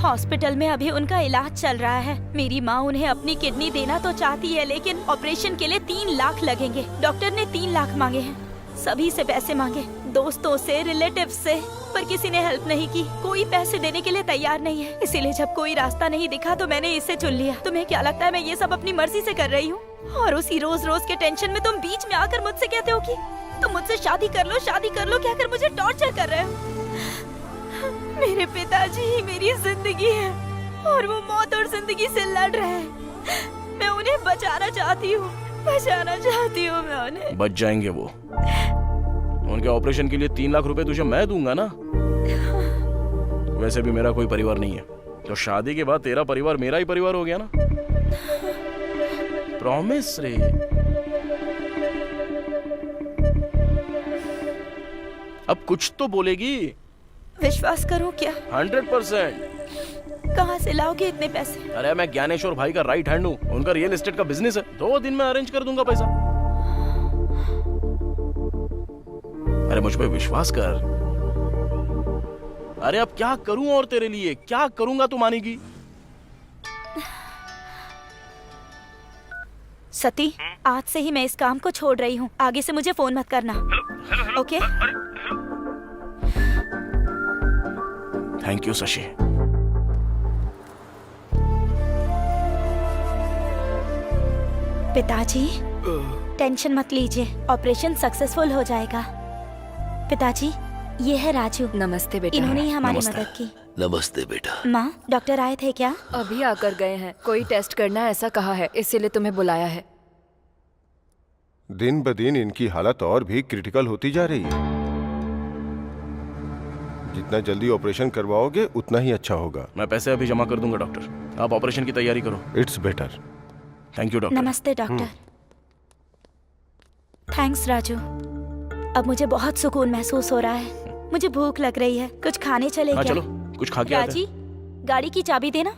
हॉस्पिटल में अभी उनका इलाज चल रहा है। मेरी माँ उन्हें अपनी किडनी देना तो चाहती है, लेकिन ऑपरेशन के लिए 3 लाख लगेंगे। डॉक्टर ने 3 लाख मांगे हैं, सभी से पैसे मांगे, दोस्तों से, रिलेटिव्स से, पर किसी ने हेल्प नहीं की। कोई पैसे देने के लिए तैयार नहीं है। इसीलिए जब कोई रास्ता नहीं दिखा तो मैंने इसे चुन लिया। तुम्हें क्या लगता है मैं ये सब अपनी मर्जी से कर रही हूँ? और उसी रोज रोज के टेंशन में तुम बीच में आकर मुझसे कहते हो कि तुम मुझसे शादी कर लो, शादी कर लो, कहकर मुझे टॉर्चर कर रहे हो। मेरे पिताजी ही मेरी जिंदगी है और वो मौत और जिंदगी से लड़ रहे हैं। मैं उन्हें बचाना चाहती हूँ, बचाना चाहती हूँ मैं उन्हें। बच जाएंगे वो। उनके ऑपरेशन के लिए 3 लाख रुपए तुझे मैं दूंगा ना। वैसे भी मेरा कोई परिवार नहीं है, तो शादी के बाद तेरा परिवार मेरा ही परिवार हो गया ना। प्रॉमिस रे। अब कुछ तो बोलेगी। विश्वास करो क्या? 100%। कहाँ से लाओगे इतने पैसे? अरे मैं ज्ञानेश्वर भाई का राइट हैंड हूँ, उनका रियल एस्टेट का बिजनेस है। 2 दिन में अरेंज कर दूंगा पैसा। अरे मुझ पे विश्वास कर। अरे अब क्या करूं और तेरे लिए क्या करूंगा तू मानेगी? सती, आज से ही मैं इस काम को छोड़ रही हूँ। आगे से मुझे फोन मत करना। ओके? Thank you Shashi. पिताजी, टेंशन मत लीजिए, ऑपरेशन सक्सेसफुल हो जाएगा। पिताजी, ये है राजू। नमस्ते बेटा। इन्होंने ही हमारी मदद की। नमस्ते बेटा। माँ, डॉक्टर आए थे क्या? अभी आकर गए हैं, कोई टेस्ट करना ऐसा कहा है, इसीलिए तुम्हें बुलाया है। दिन ब दिन इनकी हालत और भी क्रिटिकल होती जा रही है। जितना जल्दी ऑपरेशन करवाओगे उतना ही अच्छा होगा। मैं पैसे अभी जमा कर दूंगा डॉक्टर, आप ऑपरेशन की तैयारी करो। It's better. Thank you doctor. नमस्ते डॉक्टर। थैंक्स राजू। अब मुझे बहुत सुकून महसूस हो रहा है। मुझे भूख लग रही है, कुछ खाने चले क्या? चलो कुछ खा के आते हैं। राजी, गाड़ी की चाबी देना।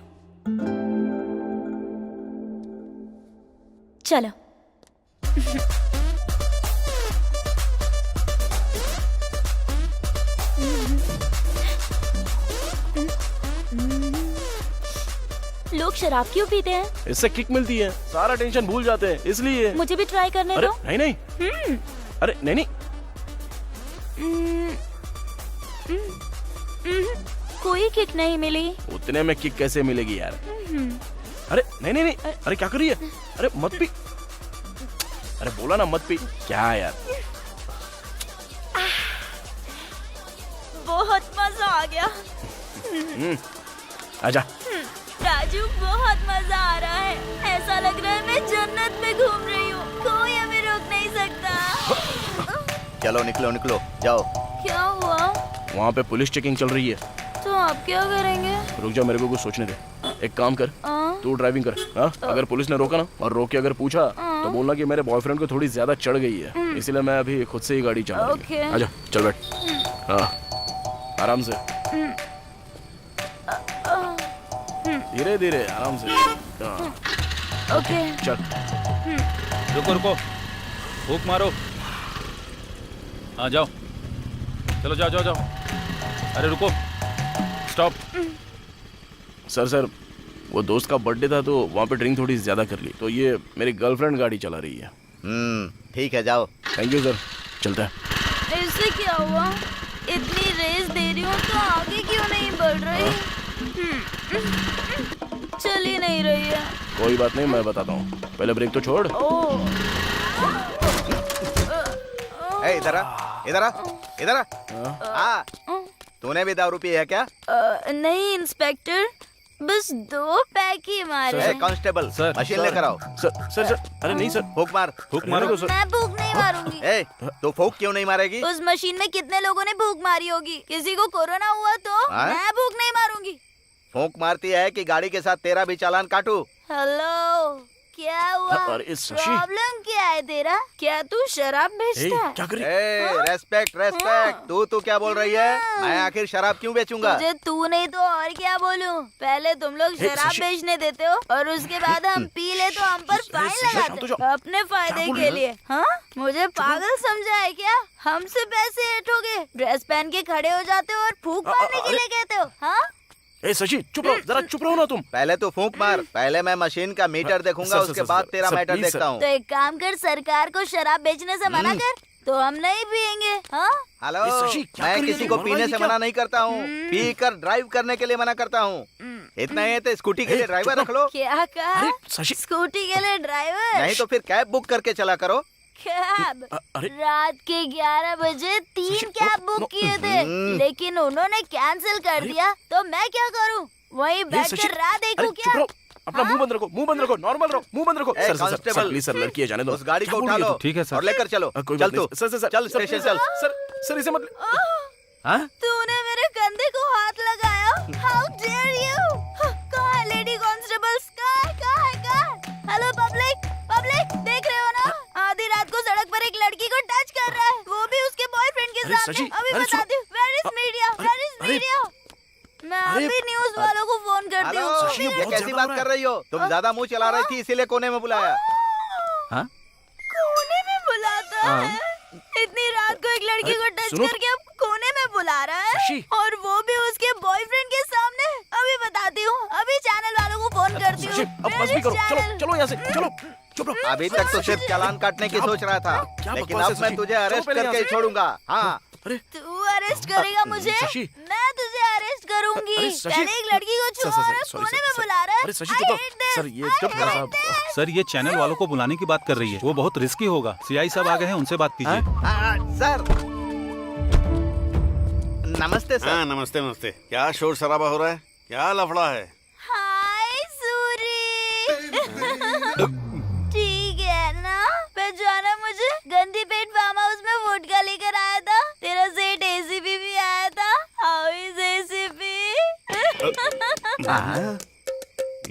चलो। लोग शराब क्यों पीते हैं? इससे किक मिलती है, सारा टेंशन भूल जाते हैं, इसलिए। मुझे भी ट्राई करने अरे दो। नहीं नहीं। अरे नहीं नहीं। कोई किक नहीं मिली। उतने में किक कैसे मिलेगी यार? अरे नहीं नहीं नहीं। अरे क्या कर रही है? अरे मत पी। अरे बोला ना मत पी। क्या यार? बहुत मजा आ गया। आजा। राजू। जीजू बहुत मजा आ रहा है। ऐसा लग रहा है मैं जन्नत में घूम रही हूँ। कोई हमें रोक नहीं सकता। चलो निकलो निकलो जाओ। क्या हुआ? वहाँ पे पुलिस चेकिंग चल रही है। तो आप क्या करेंगे? रुक जा, मेरे को कुछ सोचने दे। एक काम कर, तू ड्राइविंग कर। हाँ, अगर पुलिस ने रोका ना और रोक के अगर पूछा तो बोलना कि मेरे बॉयफ्रेंड को थोड़ी ज्यादा चढ़ गई है, इसलिए मैं अभी खुद से ही गाड़ी चला रही हूँ। आजा, चल बैठ। हाँ, आराम से, धीरे धीरे, आराम से। ओके। चल। रुको रुको, फूक मारो। हाँ जाओ, चलो जाओ जाओ जाओ। अरे रुको, स्टॉप। सर वो दोस्त का बर्थडे था तो वहाँ पे ड्रिंक थोड़ी ज्यादा कर ली, तो ये मेरी गर्लफ्रेंड गाड़ी चला रही है। ठीक है जाओ। थैंक यू सर, चलता है। इससे क्या हुआ? इतनी रेस दे रही हूँ तो आगे क्यों नहीं बढ़ रही? चल ही नहीं रही है। कोई बात नहीं, मैं बताता हूँ, पहले ब्रेक तो छोड़। इधर आ, इधर आ, इधर आ। तूने भी दारू पी है क्या? नहीं इंस्पेक्टर, बस 2 पैक ही मारे। कांस्टेबल, मशीन लेकर आओ। सर, अरे नहीं सर, फूक मार। फूक मारो सर। मैं फूक नहीं मारूंगी। तो फूक क्यों नहीं मारेगी? उस मशीन में कितने लोगों ने फूक मारी होगी? किसी को कोरोना हुआ तो मैं फूक नहीं मारूंगी। फूक मारती है कि गाड़ी के साथ तेरा भी चालान काटू? हेलो, क्या हुआ? प्रॉब्लम क्या है तेरा? क्या तू शराब बेचता है? क्या कर रही? Respect respect. तू क्या बोल रही है? मैं आखिर शराब क्यों बेचूंगा? तुझे तू नहीं तो और क्या बोलूं? पहले तुम लोग शराब बेचने देते हो और उसके बाद हम पी ले तो हम पर फाइन लगाते हो अपने फायदे के लिए। हाँ, मुझे पागल समझा है क्या? हमसे पैसे ऐठोगे, ड्रेस पहन के खड़े हो जाते हो और फूंक मारने के लिए कहते हो? हाँ, शशि चुप रहो, जरा चुप रहो ना तुम। पहले तो फूंक मार, पहले मैं मशीन का मीटर देखूंगा, उसके बाद तेरा मैटर देखता हूँ। तो एक काम कर, सरकार को शराब बेचने से मना कर, तो हम नहीं पियेंगे। हाँ, हेलो, मैं किसी को पीने से मना नहीं करता हूँ, पी कर ड्राइव करने के लिए मना करता हूँ। इतना ही है तो स्कूटी के लिए ड्राइवर रख लो। क्या कहा? स्कूटी के लिए ड्राइवर? नहीं तो फिर कैब बुक करके चला करो। कैब? रात के 11 बजे 3 कैब बुक किए थे, लेकिन उन्होंने कैंसिल कर दिया, तो मैं क्या करूं? वहीं बैठकर राह देखूं क्या? अपना मुंह बंद रखो, नॉर्मल रहो, मुंह बंद रखो। सर प्लीज सर, लड़की है, जाने दो। उस गाड़ी को उठा लो। ठीक है सर, और लेकर चलो। चल तू। सर चल स्टेशन चल। सर इसे मत। तूने मेरे कंधे को हाथ लगाया। How dare you? कहाँ है लेडी कांस्टेबल? कहाँ है? हेलो पब्लिक, देख रहे हो ना? आधी रात को सड़क पर एक लड़की को टच कर रहा है, वो भी उसके बॉयफ्रेंड के साथ। अभी बताती हूँ। Where is media? मैं अभी न्यूज वालों को फोन करती हूँ। ये कैसी बात कर रही हो? तुम ज्यादा मुंह चला रही थी, इसीलिए कोने में बुलाया। कोने में बुलाता है? इतनी रात को एक लड़की को टच करके अब कोने में बुला रहा है, और वो भी उसके बॉयफ्रेंड के सामने। अभी बताती हूँ, अभी चैनल वालों को फोन करती हूँ। अब बस भी करो, चलो यहाँ से, चलो चुप रहो। अभी तक तो सिर्फ चालान काटने की सोच रहा था, लेकिन अब मैं तुझे अरेस्ट करके ही छोड़ूंगा। हाँ, तू अरेस्ट करेगा मुझे? मैं तुझे अरेस्ट करूंगी। पहले एक लड़की को छुआ और कोने में बुला रहा है। सर ये चैनल वालों को बुलाने की बात कर रही है, वो बहुत रिस्की होगा। सीआई साहब आ गए हैं, उनसे बात कीजिए। सर नमस्ते सर। हाँ नमस्ते। क्या शोर शराबा हो रहा है? क्या लफड़ा है? हाय सूरी। ठीक है ना? पहचाना मुझे? गंदी पेट फार्म हाउस में वोडका लेकर आया था। तेरा सेठ एसीपी भी आया था। How is ACP?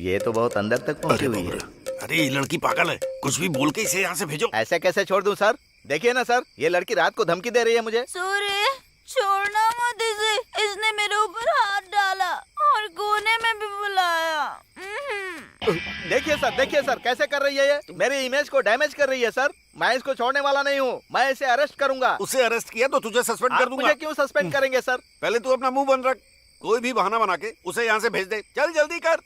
ये तो बहुत अंदर तक पहुंची हुई है। अरे ये लड़की पागल है, कुछ भी बोल के इसे यहाँ से भेजो। ऐसे कैसे छोड़ दूं सर? देखिए ना सर, ये लड़की रात को धमकी दे रही है मुझे। सूर्य, छोड़ना मत इसे। इसने मेरे ऊपर हाथ डाला और कोने में भी बुलाया। देखिए सर कैसे कर रही है ये? मेरी इमेज को डैमेज कर रही है सर। मैं इसको छोड़ने वाला नहीं हूँ, मैं इसे अरेस्ट करूंगा। उसे अरेस्ट किया तो तुझे सस्पेंड कर दूंगा। मुझे क्यों सस्पेंड करेंगे सर? पहले तू अपना मुंह बंद रख, कोई भी बहाना बना के उसे यहाँ से भेज दे। चल जल्दी कर।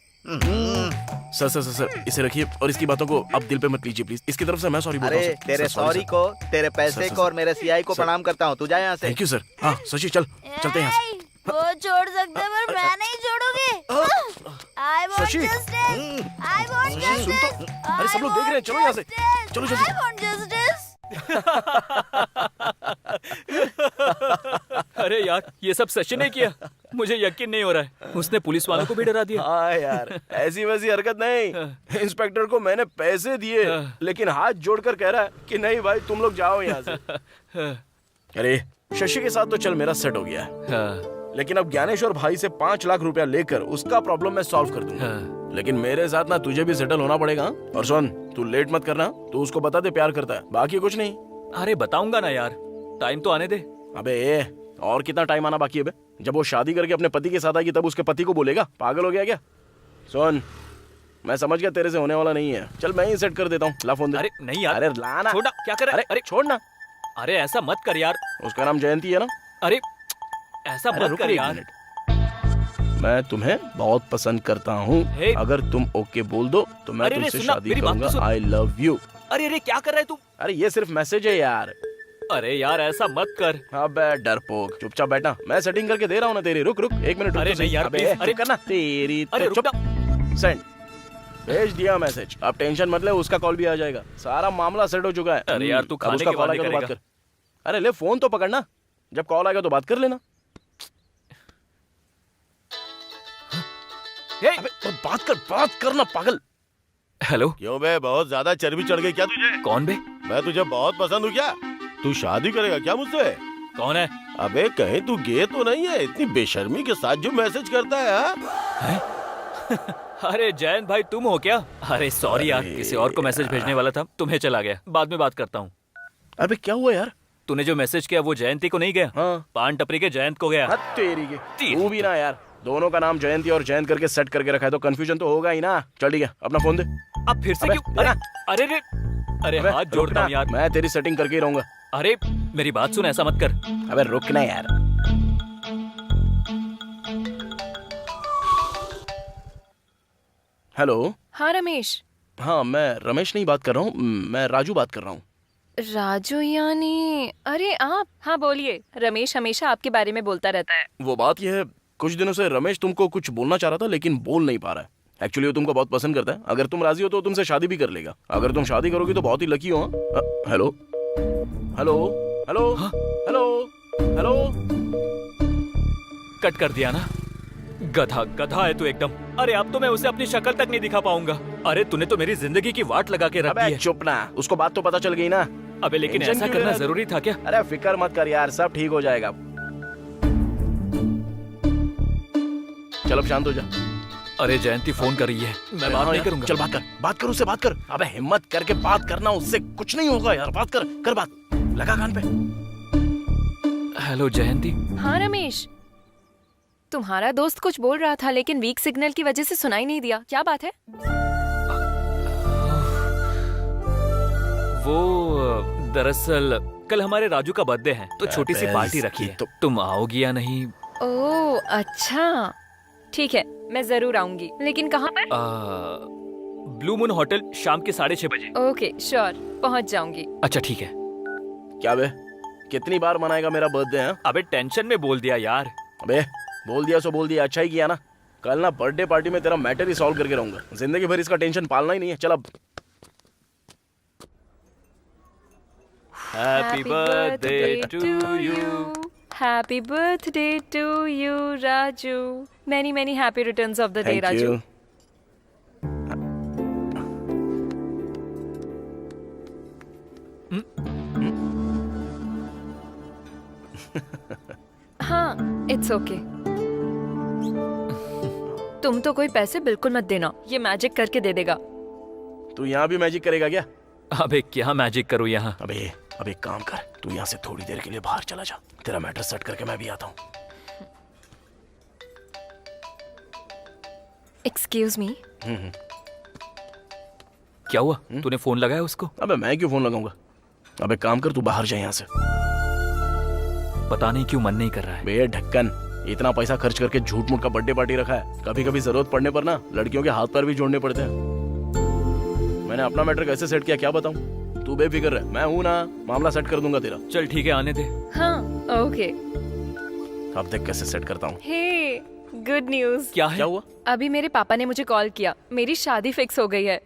सर इसे रखिए और इसकी बातों को आप दिल पे मत लीजिए प्लीज। इसकी तरफ से मैं सॉरी बोलता हूँ। अरे तेरे सॉरी को, तेरे पैसे को और मेरे सीआई को प्रणाम करता हूँ। तू जा यहाँ से। Thank you sir. हाँ शशि चल, चलते हैं यहाँ से। वो छोड़ सकते हैं पर मैं नहीं छोड़ूंगी। I want justice. I want justice. अरे सब लोग देख रहे हैं, चलो यहाँ से, चलो जल्दी। I want justice. अरे यार, ये सब सचिन ने किया। मुझे यकीन नहीं हो रहा है, उसने पुलिस वालों को भी डरा दिया। हाँ यार, ऐसी वैसी हरकत नहीं। इंस्पेक्टर को मैंने पैसे दिए, लेकिन हाथ जोड़कर कह रहा है कि नहीं भाई तुम लोग जाओ यहाँ से। अरे शशि के साथ तो चल मेरा सेट हो गया है, लेकिन अब ज्ञानेश्वर भाई से 5 लाख रुपया लेकर उसका प्रॉब्लम मैं सॉल्व कर दूंगा। लेकिन मेरे साथ ना तुझे भी सेटल होना पड़ेगा। और सुन, तू लेट मत करना, तू उसको बता दे प्यार करता है, बाकी कुछ नहीं। अरे बताऊंगा ना यार, टाइम तो आने दे। अबे और कितना टाइम आना बाकी है बे? जब वो शादी करके अपने पति के साथ आएगी तब उसके पति को बोलेगा? पागल हो गया क्या? सुन, मैं समझ गया तेरे से होने वाला नहीं है, चल मैं ही सेट कर देता हूँ। ला फोन दे। अरे नहीं यार, अरे लाना। छोड़ ना, क्या कर रहा है? अरे छोड़ना। अरे ऐसा मत कर यार। उसका नाम जयंती है ना? अरे ऐसा मत कर यार। मैं तुम्हें बहुत पसंद करता हूँ, अगर तुम ओके बोल दो तो मैं तुमसे शादी करूंगा। आई लव यू। अरे क्या कर रहा है तू? अरे ये सिर्फ मैसेज है यार। अरे यार ऐसा मत कर। अबे डरपोक, चुपचाप बैठना, मैं सेटिंग करके दे रहा हूँ ना तेरी। रुक 1 मिनट। अरे नहीं यार, अरे करना तेरी। अरे चुप। सेंड। भेज दिया मैसेज, अब टेंशन मत ले, उसका कॉल भी आ जाएगा। सारा मामला सेट हो चुका है। अरे यार तू खाने के बाद बात कर। अरे ले फोन तो पकड़ना, जब कॉल आएगा तो बात कर लेना। अबे बात करना पागल। हेलो। क्यों बे, बहुत ज्यादा चर्बी चढ़ गई क्या तुझे? कौन बे? मैं तुझे बहुत पसंद हूँ क्या? तू शादी करेगा क्या मुझसे? कौन है? अबे कहीं तू गे तो नहीं है? इतनी बेशर्मी के साथ जो मैसेज करता है। अरे जयंत भाई तुम हो क्या? अरे सॉरी यार, किसी और को मैसेज भेजने वाला था, तुम्हें चला गया, बाद में बात करता हूँ। अबे क्या हुआ यार? तूने जो मैसेज किया वो जयंती को नहीं गया? हाँ। पान टपरी के जयंत को गया। तेरी के तू भी ना यार, दोनों का नाम जयंती और जयंत करके सेट करके रखा है तो कंफ्यूजन तो होगा ही ना। चल ठीक है, अपना फोन दे। अब फिर से क्यों? अरे हाथ जोड़ता हूँ यार, मैं तेरी सेटिंग करके ही रहूंगा। अरे मेरी बात सुन, ऐसा मत कर। अबे रुक ना यार। हेलो। हाँ रमेश। हाँ मैं रमेश नहीं बात कर रहा हूँ, मैं राजू बात कर रहा हूँ। राजू यानी? अरे आप? हाँ बोलिए। रमेश हमेशा आपके बारे में बोलता रहता है। वो बात यह है, कुछ दिनों से रमेश तुमको कुछ बोलना चाह रहा था लेकिन बोल नहीं पा रहा है। एक्चुअली वो तुमको बहुत पसंद करता है, अगर तुम राजी हो तो तुमसे शादी भी कर लेगा। अगर तुम शादी करोगी तो बहुत ही लकी हो। Hello hello hello hello hello. Cut कर दिया ना? गधा है तू एकदम। अरे अब तो मैं उसे अपनी शक्ल तक नहीं दिखा पाऊंगा। अरे तूने तो मेरी जिंदगी की वाट लगा के रख दी है। चुप ना, उसको बात तो पता चल गई ना। अबे लेकिन ऐसा करना जरूरी था क्या? अरे फिक्र मत कर यार, सब ठीक हो जाएगा। चल अब शांत हो जा। अरे जयंती फोन कर रही है, मैं बात नहीं करूंगा। चल बात कर उससे बात कर। अबे हिम्मत करके बात करना, उससे कुछ नहीं होगा यार। बात कर बात, लगा कान पे। हेलो जयंती। हाँ रमेश, तुम्हारा दोस्त कुछ बोल रहा था लेकिन वीक सिग्नल की वजह से सुनाई नहीं दिया, क्या बात है? वो दरअसल कल हमारे राजू का बर्थडे है तो छोटी सी पार्टी रखी है, तुम आओगी या नहीं? ओह अच्छा, ठीक है मैं जरूर आऊंगी, लेकिन कहाँ पर? ब्लू मून होटल, शाम के 6:30 बजे। ओके श्योर, पहुँच जाऊंगी। अच्छा ठीक है। क्या बे, कितनी बार मनाएगा मेरा बर्थडे है? अबे टेंशन में बोल दिया यार। अबे बोल दिया सो बोल दिया, अच्छा ही किया ना। कल ना बर्थडे पार्टी में तेरा मैटर ही सॉल्व करके रहूंगा, जिंदगी भर इसका टेंशन पालना ही नहीं है। चल अब। Happy birthday to you. Happy birthday to you Raju. Many many happy returns of the day Raju. हाँ इट्स ओके। तुम तो कोई पैसे बिल्कुल मत देना, ये मैजिक करके दे देगा। तू यहाँ भी मैजिक करेगा क्या? अबे क्या मैजिक करूँ यहाँ? अबे एक काम कर, तू यहाँ से थोड़ी देर के लिए बाहर चला जा, तेरा मैटर सेट करके मैं भी आता हूँ। Excuse me. क्या हुआ? तूने फोन लगाया उसको? अबे मैं क्यों फोन लगाऊंगा? अबे काम कर, तू बाहर जा यहाँ से। पता नहीं क्यों मन नहीं कर रहा है। बे ढक्कन, इतना पैसा खर्च करके झूठ मूठ का बर्थडे पार्टी रखा है, कभी कभी जरूरत पड़ने पर ना लड़कियों के हाथ पैर भी जोड़ने पड़ते हैं। मैंने अपना मैटर कैसे सेट किया क्या बताऊं? तू बेफिक्र रह, मैं हूं ना, मामला सेट कर दूंगा तेरा। चल ठीक है, आने दे। हाँ ओके। अब देख कैसे सेट करता हूँ। हे गुड न्यूज। क्या है? क्या हुआ? अभी मेरे पापा ने मुझे कॉल किया, मेरी शादी फिक्स हो गई है।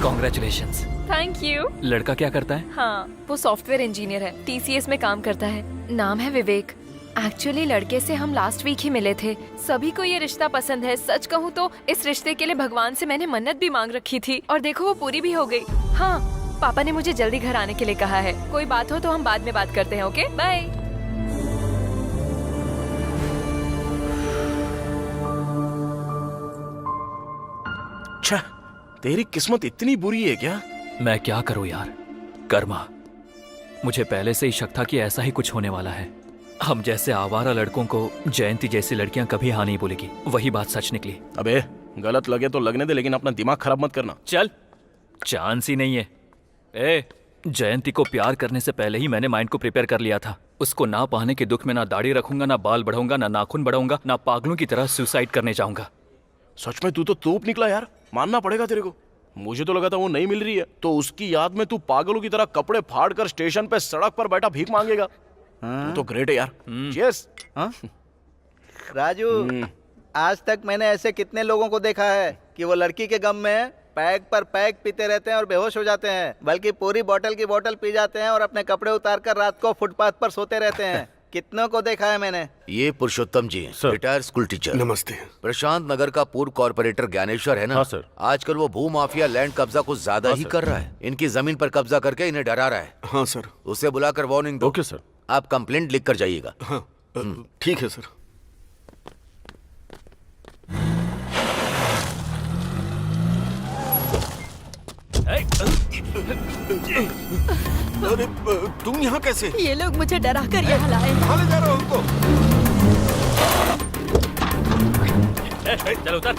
कॉन्ग्रेचुलेशंस। Thank you. लड़का क्या करता है? हाँ, वो सॉफ्टवेयर इंजीनियर है, TCS में काम करता है। नाम है विवेक। एक्चुअली लड़के से हम लास्ट वीक ही मिले थे। सभी को ये रिश्ता पसंद है। सच कहूँ तो इस रिश्ते के लिए भगवान से मैंने मन्नत भी मांग रखी थी और देखो वो पूरी भी हो गई। हाँ, पापा ने मुझे जल्दी घर आने के लिए कहा है। कोई बात हो तो हम बाद में बात करते हैं। Okay, bye. अच्छा, तेरी किस्मत इतनी बुरी है क्या? मैं क्या करूं यार, कर्मा। मुझे पहले से ही शक था कि ऐसा ही कुछ होने वाला है। हम जैसे आवारा लड़कों को जयंती जैसी लड़कियां कभी हाँ नहीं बोलेगी। वही बात सच निकली। अबे गलत लगे तो लगने दे, लेकिन अपना दिमाग खराब मत करना। चल, चांस ही नहीं है। ए, जयंती को प्यार करने से पहले ही मैंने माइंड को प्रिपेयर कर लिया था। उसको ना पाने के दुख में ना दाढ़ी रखूंगा, ना बाल बढ़ाऊंगा, ना नाखून बढ़ाऊंगा, ना पागलों की तरह सुसाइड करने जाऊंगा। सच में तू तो तोप निकला यार, मानना पड़ेगा तेरे को। मुझे तो लगा था वो नहीं मिल रही है तो उसकी याद में तू पागलों की तरह कपड़े फाड़ कर स्टेशन पे सड़क पर बैठा भीख मांगेगा। तू तो ग्रेट है यार। चीयर्स। राजू, आज तक मैंने ऐसे कितने लोगों को देखा है कि वो लड़की के गम में पैग पर पैग पीते रहते हैं और बेहोश हो जाते हैं, बल्कि पूरी बोतल की बोतल पी जाते हैं और अपने कपड़े उतार कर रात को फुटपाथ पर सोते रहते हैं। कितनों को देखा है मैंने। ये पुरुषोत्तम जी हैं, रिटायर्ड स्कूल टीचर। नमस्ते। प्रशांत नगर का पूर्व कॉर्पोरेटर ज्ञानेश्वर है ना? हाँ सर। आजकल वो भू माफिया लैंड कब्जा कुछ ज्यादा ही कर रहा है। इनकी जमीन पर कब्जा करके इन्हें डरा रहा है। हाँ सर। उसे बुलाकर वार्निंग दो। Okay sir. आप कंप्लेंट लिख कर जाइएगा। हाँ ठीक है सर। अरे तुम यहाँ कैसे? ये लोग मुझे डरा कर यहाँ लाए। कहाँ ले जा रहे हो उनको? चल उतर।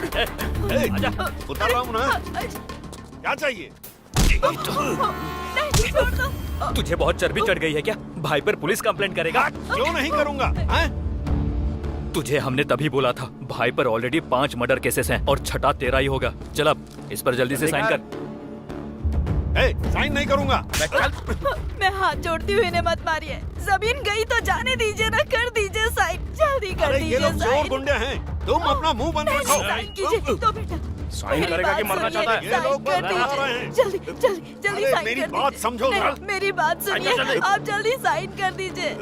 आजा। उतार रहा हूँ ना। क्या चाहिए? तुझे बहुत चर्बी चढ़ गई है क्या? भाई पर पुलिस कंप्लेंट करेगा? क्यों नहीं करूँगा? तुझे हमने तभी बोला था। भाई पर ऑलरेडी 5 मर्डर केसेस हैं और छठा तेरा ही होगा। चल अब इस पर जल्दी से साइन कर। साइन नहीं करूँगा। मैं हाथ जोड़ती हुई इन्हें मत मारिए। जमीन गई तो जाने दीजिए ना, कर दीजिए साइन, जल्दी कर दीजिए। ये लोग चोर गुंडे हैं, तुम अपना मुंह बंद रखो। साइन कीजिए तो बेटा। साइन करेगा कि मरना चाहता है? ये लोग बदला रहे हैं। जल्दी जल्दी जल्दी साइन मेरी कर बात दीजिए। समझो नहीं, जरा। मेरी बात सुनिए, आप जल्दी साइन कर दीजिए,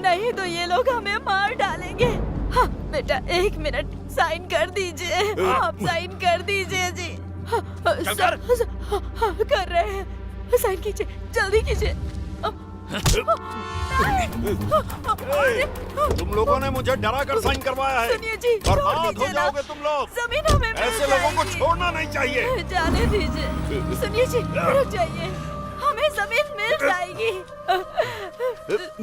नहीं तो ये लोग हमें मार डालेंगे। हाँ बेटा, 1 मिनट, साइन कर दीजिए। आप साइन कर दीजिए जी। कर रहे हैं, साइन कीजिए, जल्दी कीजिए। तुम लोगों ने मुझे डरा कर साइन करवाया है। सुनिए जी, बर्बाद हो जाओगे तुम लोग। जमीन हमें मिल ऐसे लोगों को जाएगी। छोड़ना नहीं चाहिए। जाने दीजिए। सुनिए जी, रुक जाइए, हमें जमीन मिल जाएगी।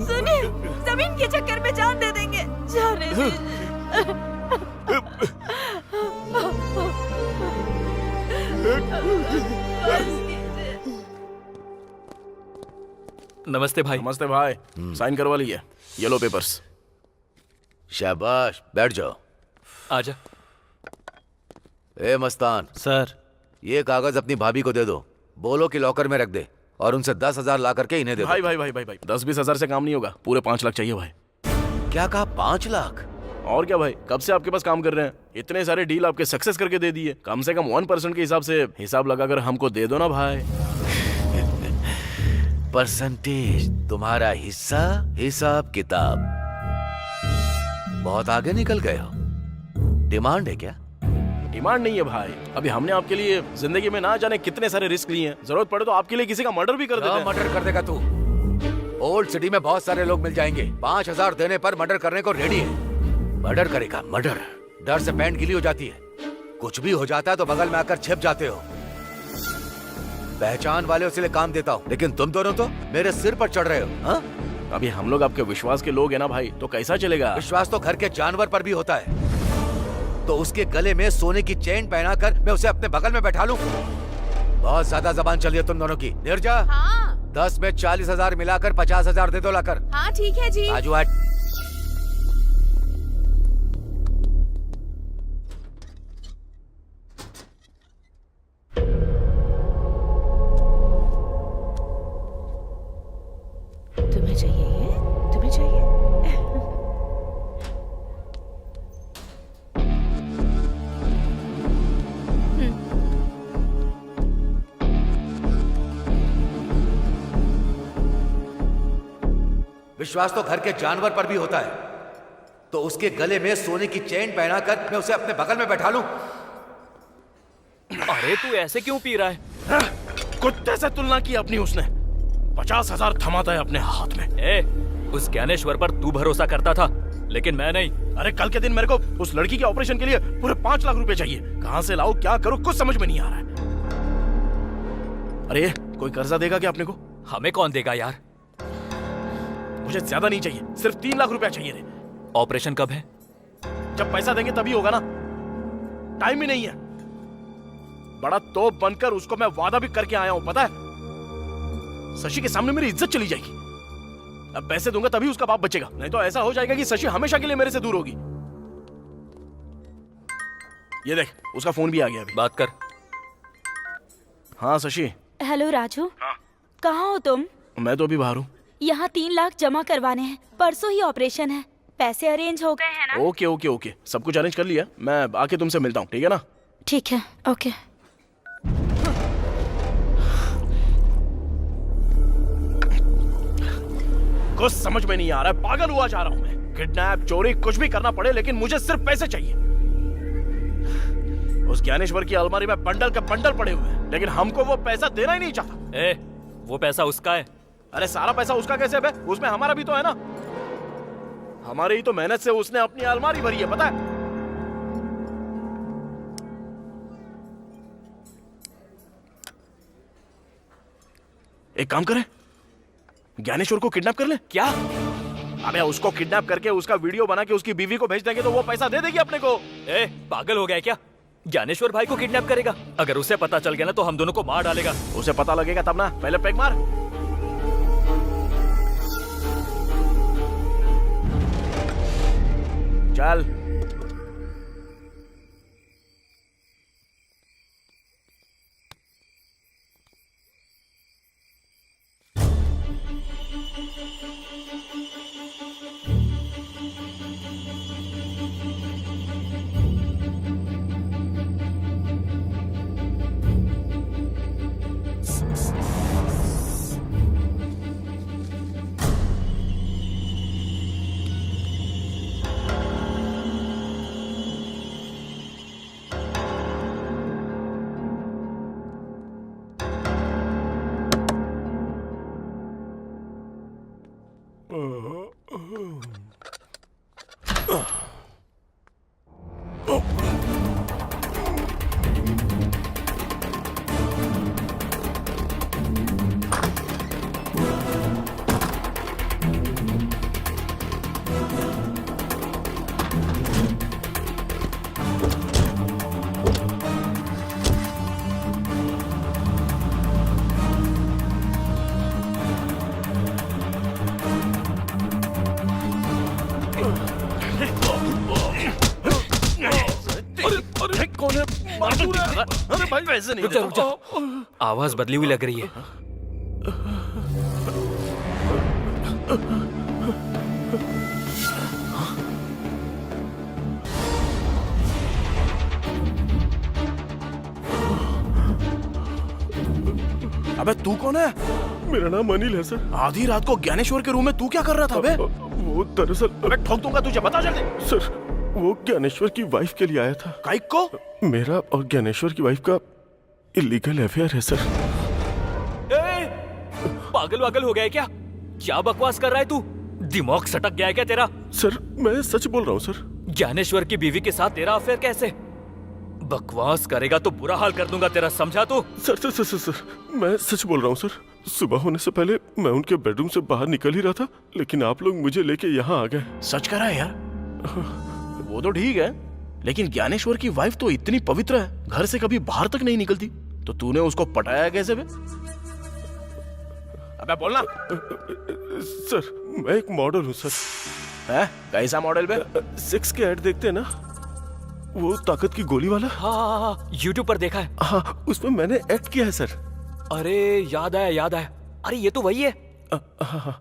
सुनिए, जमीन के चक्कर में जान दे देंगे, जाने दीजिए। नमस्ते भाई। नमस्ते भाई। साइन करवा लिया, ये लो पेपर्स। शाबाश, बैठ जाओ। आजा। ए मस्तान सर। ये कागज अपनी भाभी को दे दो। बोलो कि लॉकर में रख दे और उनसे 10,000 ला करके इन्हें दे दो। भाई भाई भाई भाई भाई 10-20 हजार से काम नहीं होगा, पूरे 5 लाख चाहिए भाई। क्या कहा? 5 लाख? और क्या भाई, कब से आपके पास काम कर रहे हैं, इतने सारे डील आपके सक्सेस करके दे दिए। कम से कम 1% के हिसाब से हिसाब लगाकर हमको दे दो ना भाई। परसेंटेज तुम्हारा हिस्सा, हिसाब किताब। बहुत आगे निकल गए हो। डिमांड है क्या? डिमांड नहीं है भाई, अभी हमने आपके लिए जिंदगी में ना जाने कितने सारे रिस्क लिए हैं। जरूरत पड़े तो आपके लिए किसी का मर्डर भी कर देते हैं। मर्डर कर देगा तू? ओल्ड सिटी में बहुत सारे लोग मिल जाएंगे। 5,000 देने पर मर्डर करने को रेडी है। मर्डर करेगा? मर्डर? डर से पैंट गीली हो जाती है। कुछ भी हो जाता है तो बगल में आकर छिप जाते हो। पहचान वाले इसलिए काम देता हूँ, लेकिन तुम दोनों तो मेरे सिर पर चढ़ रहे हो। हाँ? अभी हम लोग आपके विश्वास के लोग हैं ना भाई, तो कैसा चलेगा? विश्वास तो घर के जानवर पर भी होता है। तो उसके गले में सोने की चेन पहनाकर मैं उसे अपने बगल में बैठा लूं? बहुत ज्यादा जबान चली है तुम दोनों की। निर्जा, 10 में 40,000 मिलाकर 50,000 दे दो लाकर। हाँ ठीक है जी। आजू आज। तुम्हें चाहिए ये? तुम्हें चाहिए? विश्वास तो घर के जानवर पर भी होता है। तो उसके गले में सोने की चेन पहनाकर मैं उसे अपने बगल में बैठा लूं? अरे तू ऐसे क्यों पी रहा है? कुत्ते से तुलना की अपनी उसने। 50,000 थमाता है अपने हाथ में। उस ज्ञानेश्वर पर तू भरोसा करता था, लेकिन मैं नहीं। अरे कल के दिन मेरे को उस लड़की के ऑपरेशन के लिए पूरे 5 लाख रुपए चाहिए। कहां से लाऊं, क्या करूं, कुछ समझ में नहीं आ रहा है। अरे कोई कर्जा देगा क्या अपने को? हमें कौन देगा यार? मुझे ज्यादा नहीं चाहिए, सिर्फ 3 लाख रुपया चाहिए रे। ऑपरेशन कब है? जब पैसा देंगे तभी होगा ना, टाइम ही नहीं है। बड़ा तोप बनकर उसको मैं वादा भी करके आया हूं, पता है? शशि के सामने मेरी इज्जत चली जाएगी। अब पैसे दूंगा तभी उसका बाप बचेगा, नहीं तो ऐसा हो जाएगा कि शशि हमेशा के लिए मेरे से दूर होगी। ये देख, उसका फोन भी आ गया अभी। बात कर। हाँ शशि। हेलो राजू। कहाँ हो तुम? मैं तो अभी बाहर हूँ। यहाँ 3 लाख जमा करवाने हैं, परसों ही ऑपरेशन है। पैसे अरेंज हो गए हैं ना? ओके ओके ओके, सब कुछ अरेंज कर लिया। मैं आके तुमसे मिलता हूँ, ठीक है ना? ठीक है, ओके। कुछ समझ में नहीं आ रहा है, पागल हुआ जा रहा हूँ मैं। किडनैप, चोरी, कुछ भी करना पड़े, लेकिन मुझे सिर्फ पैसे चाहिए। उस ज्ञानेश्वर की अलमारी में बंडल के बंडल पड़े हुए हैं, लेकिन हमको वो पैसा देना ही नहीं चाहता। वो पैसा उसका है। अरे सारा पैसा उसका कैसे है? उसमें हमारा भी तो है ना। हमारी ही तो मेहनत से उसने अपनी अलमारी भरी है, पता है? एक काम करें, ज्ञानेश्वर को किडनैप कर ले। क्या? अबे उसको किडनैप करके उसका वीडियो बना के उसकी बीवी को भेज देंगे तो वो पैसा दे देगी अपने को। पागल हो गया क्या? ज्ञानेश्वर भाई को किडनैप करेगा? अगर उसे पता चल गया ना तो हम दोनों को मार डालेगा। उसे पता लगेगा तब ना, पहले पैक मार। चल। अरे भाई वैसे नहीं। रुक जा। आवाज बदली हुई लग रही है। अबे तू कौन है? मेरा नाम अनिल है सर। आधी रात को ज्ञानेश्वर के रूम में तू क्या कर रहा था बे? वो दरअसल, अबे ठोक दूंगा तुझे, बता जल्दी। सर वो ज्ञानेश्वर की वाइफ के लिए आया था। काइक को? मेरा और ज्ञानेश्वर की वाइफ का इलीगल अफेयर है सर। पागल वागल हो गया है क्या? क्या बकवास कर रहा है तू? दिमाग सटक गया है क्या तेरा? सर मैं सच बोल रहा हूँ सर। ज्ञानेश्वर की बीवी के साथ तेरा अफेयर कैसे? बकवास करेगा तो बुरा हाल कर दूंगा तेरा, समझा तू? Sir sir sir sir, sir मैं सच बोल रहा हूँ सर। सुबह होने से पहले मैं उनके बेडरूम से बाहर निकल ही रहा था, लेकिन आप लोग मुझे लेके यहाँ आ गए। सच करा है यार? वो तो ठीक है, लेकिन ज्ञानेश्वर की वाइफ तो इतनी पवित्र है, घर से कभी बाहर तक नहीं निकलती, तो तूने उसको पटाया कैसे बे? अबे बोलना। सर मैं एक मॉडल हूँ सर। है? कैसा मॉडल बे? 6 के ऐड देखते हैं ना, वो ताकत की गोली वाला। हाँ, यूट्यूब पर देखा है। हाँ, उसमें मैंने एक्ट किया है सर। अरे याद आया। अरे ये तो वही है। हाँ।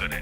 करें।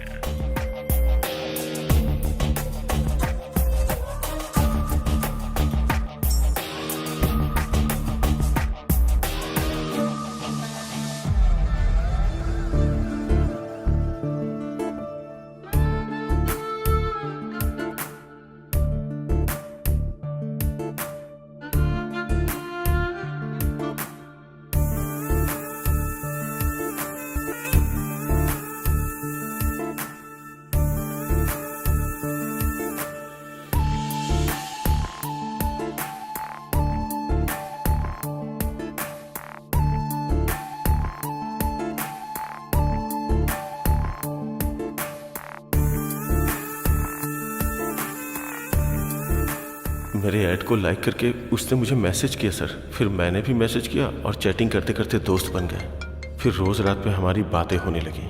मेरे ऐड को लाइक करके उसने मुझे मैसेज किया सर। फिर मैंने भी मैसेज किया और चैटिंग करते करते दोस्त बन गए। फिर रोज रात में हमारी बातें होने लगी।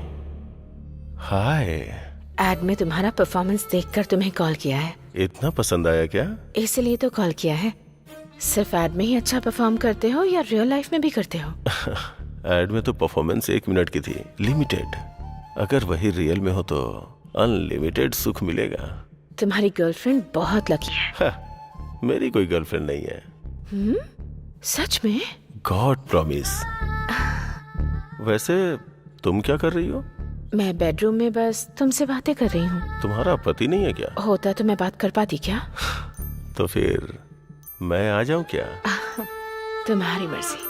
हाय। एड में तुम्हारा परफॉर्मेंस देखकर तुम्हें कॉल किया है। इतना पसंद आया क्या? इसलिए तो कॉल किया है। सिर्फ एड में ही अच्छा परफॉर्म करते हो या रियल लाइफ में भी करते हो? एड में तो परफॉर्मेंस 1 मिनट की थी, लिमिटेड। अगर वही रियल में हो तो अनलिमिटेड सुख मिलेगा। तुम्हारी गर्लफ्रेंड बहुत लकी है। मेरी कोई गर्लफ्रेंड नहीं है। सच में? God promise. वैसे तुम क्या कर रही हो? मैं बेडरूम में बस तुमसे बातें कर रही हूँ। तुम्हारा पति नहीं है क्या? होता तो मैं बात कर पाती क्या? तो फिर मैं आ जाऊं क्या? तुम्हारी मर्जी।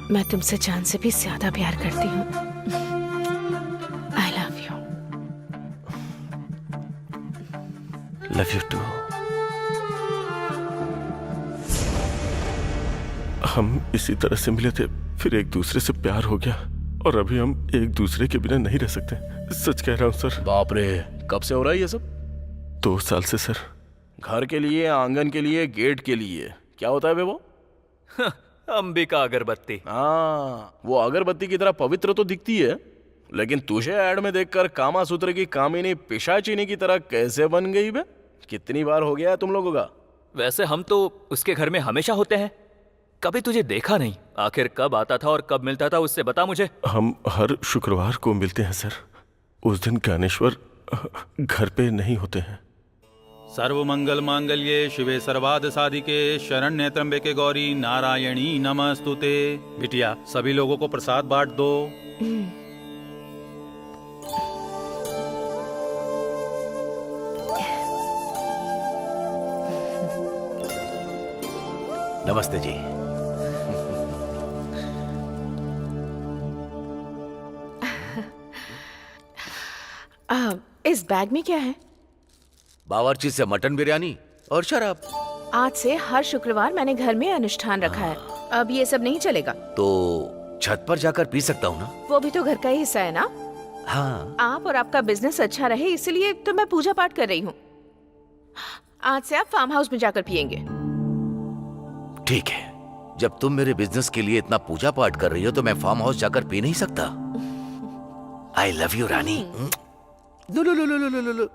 मैं तुमसे जान से भी ज्यादा प्यार करती हूँ। I love you. Love you too. हम इसी तरह से मिले थे, फिर एक दूसरे से प्यार हो गया और अभी हम एक दूसरे के बिना नहीं रह सकते। सच कह रहा हूँ सर। बाप रे, कब से हो रहा है ये सब? 2 साल से सर। घर के लिए, आंगन के लिए, गेट के लिए, क्या होता है बे वो? अंबिका अगरबत्ती। हाँ, वो अगरबत्ती की तरह पवित्र तो दिखती है, लेकिन तुझे ऐड में देखकर कामासूत्र की कामिनी पिशाचिनी की तरह कैसे बन गई बे? कितनी बार हो गया है तुम लोगों का? वैसे हम तो उसके घर में हमेशा होते हैं, कभी तुझे देखा नहीं। आखिर कब आता था और कब मिलता था उससे बता मुझे। हम हर शुक्रवार को मिलते हैं सर। उस दिन ज्ञानेश्वर घर पे नहीं होते हैं। सर्व मंगल मांगल्ये शिवे सर्वाद साधिके शरण्य त्र्यंबके गौरी नारायणी नमस्तुते। बिटिया, सभी लोगों को प्रसाद बांट दो। नमस्ते जी। इस बैग में क्या है? बावर्ची से मटन बिरयानी और शराब। आज से हर शुक्रवार मैंने घर में अनुष्ठान रखा है। अब ये सब नहीं चलेगा। तो छत पर जाकर पी सकता हूँ ना? वो भी तो घर का ही हिस्सा है ना। हाँ। आप और आपका बिजनेस अच्छा रहे इसलिए तो मैं पूजा पाठ कर रही हूँ। आज से आप फार्म हाउस में जाकर पियेंगे। ठीक है, जब तुम मेरे बिजनेस के लिए इतना पूजा पाठ कर रही हो तो मैं फार्म हाउस जाकर पी नहीं सकता? आई लव यू रानी। लो लो लो लो लो लो लो।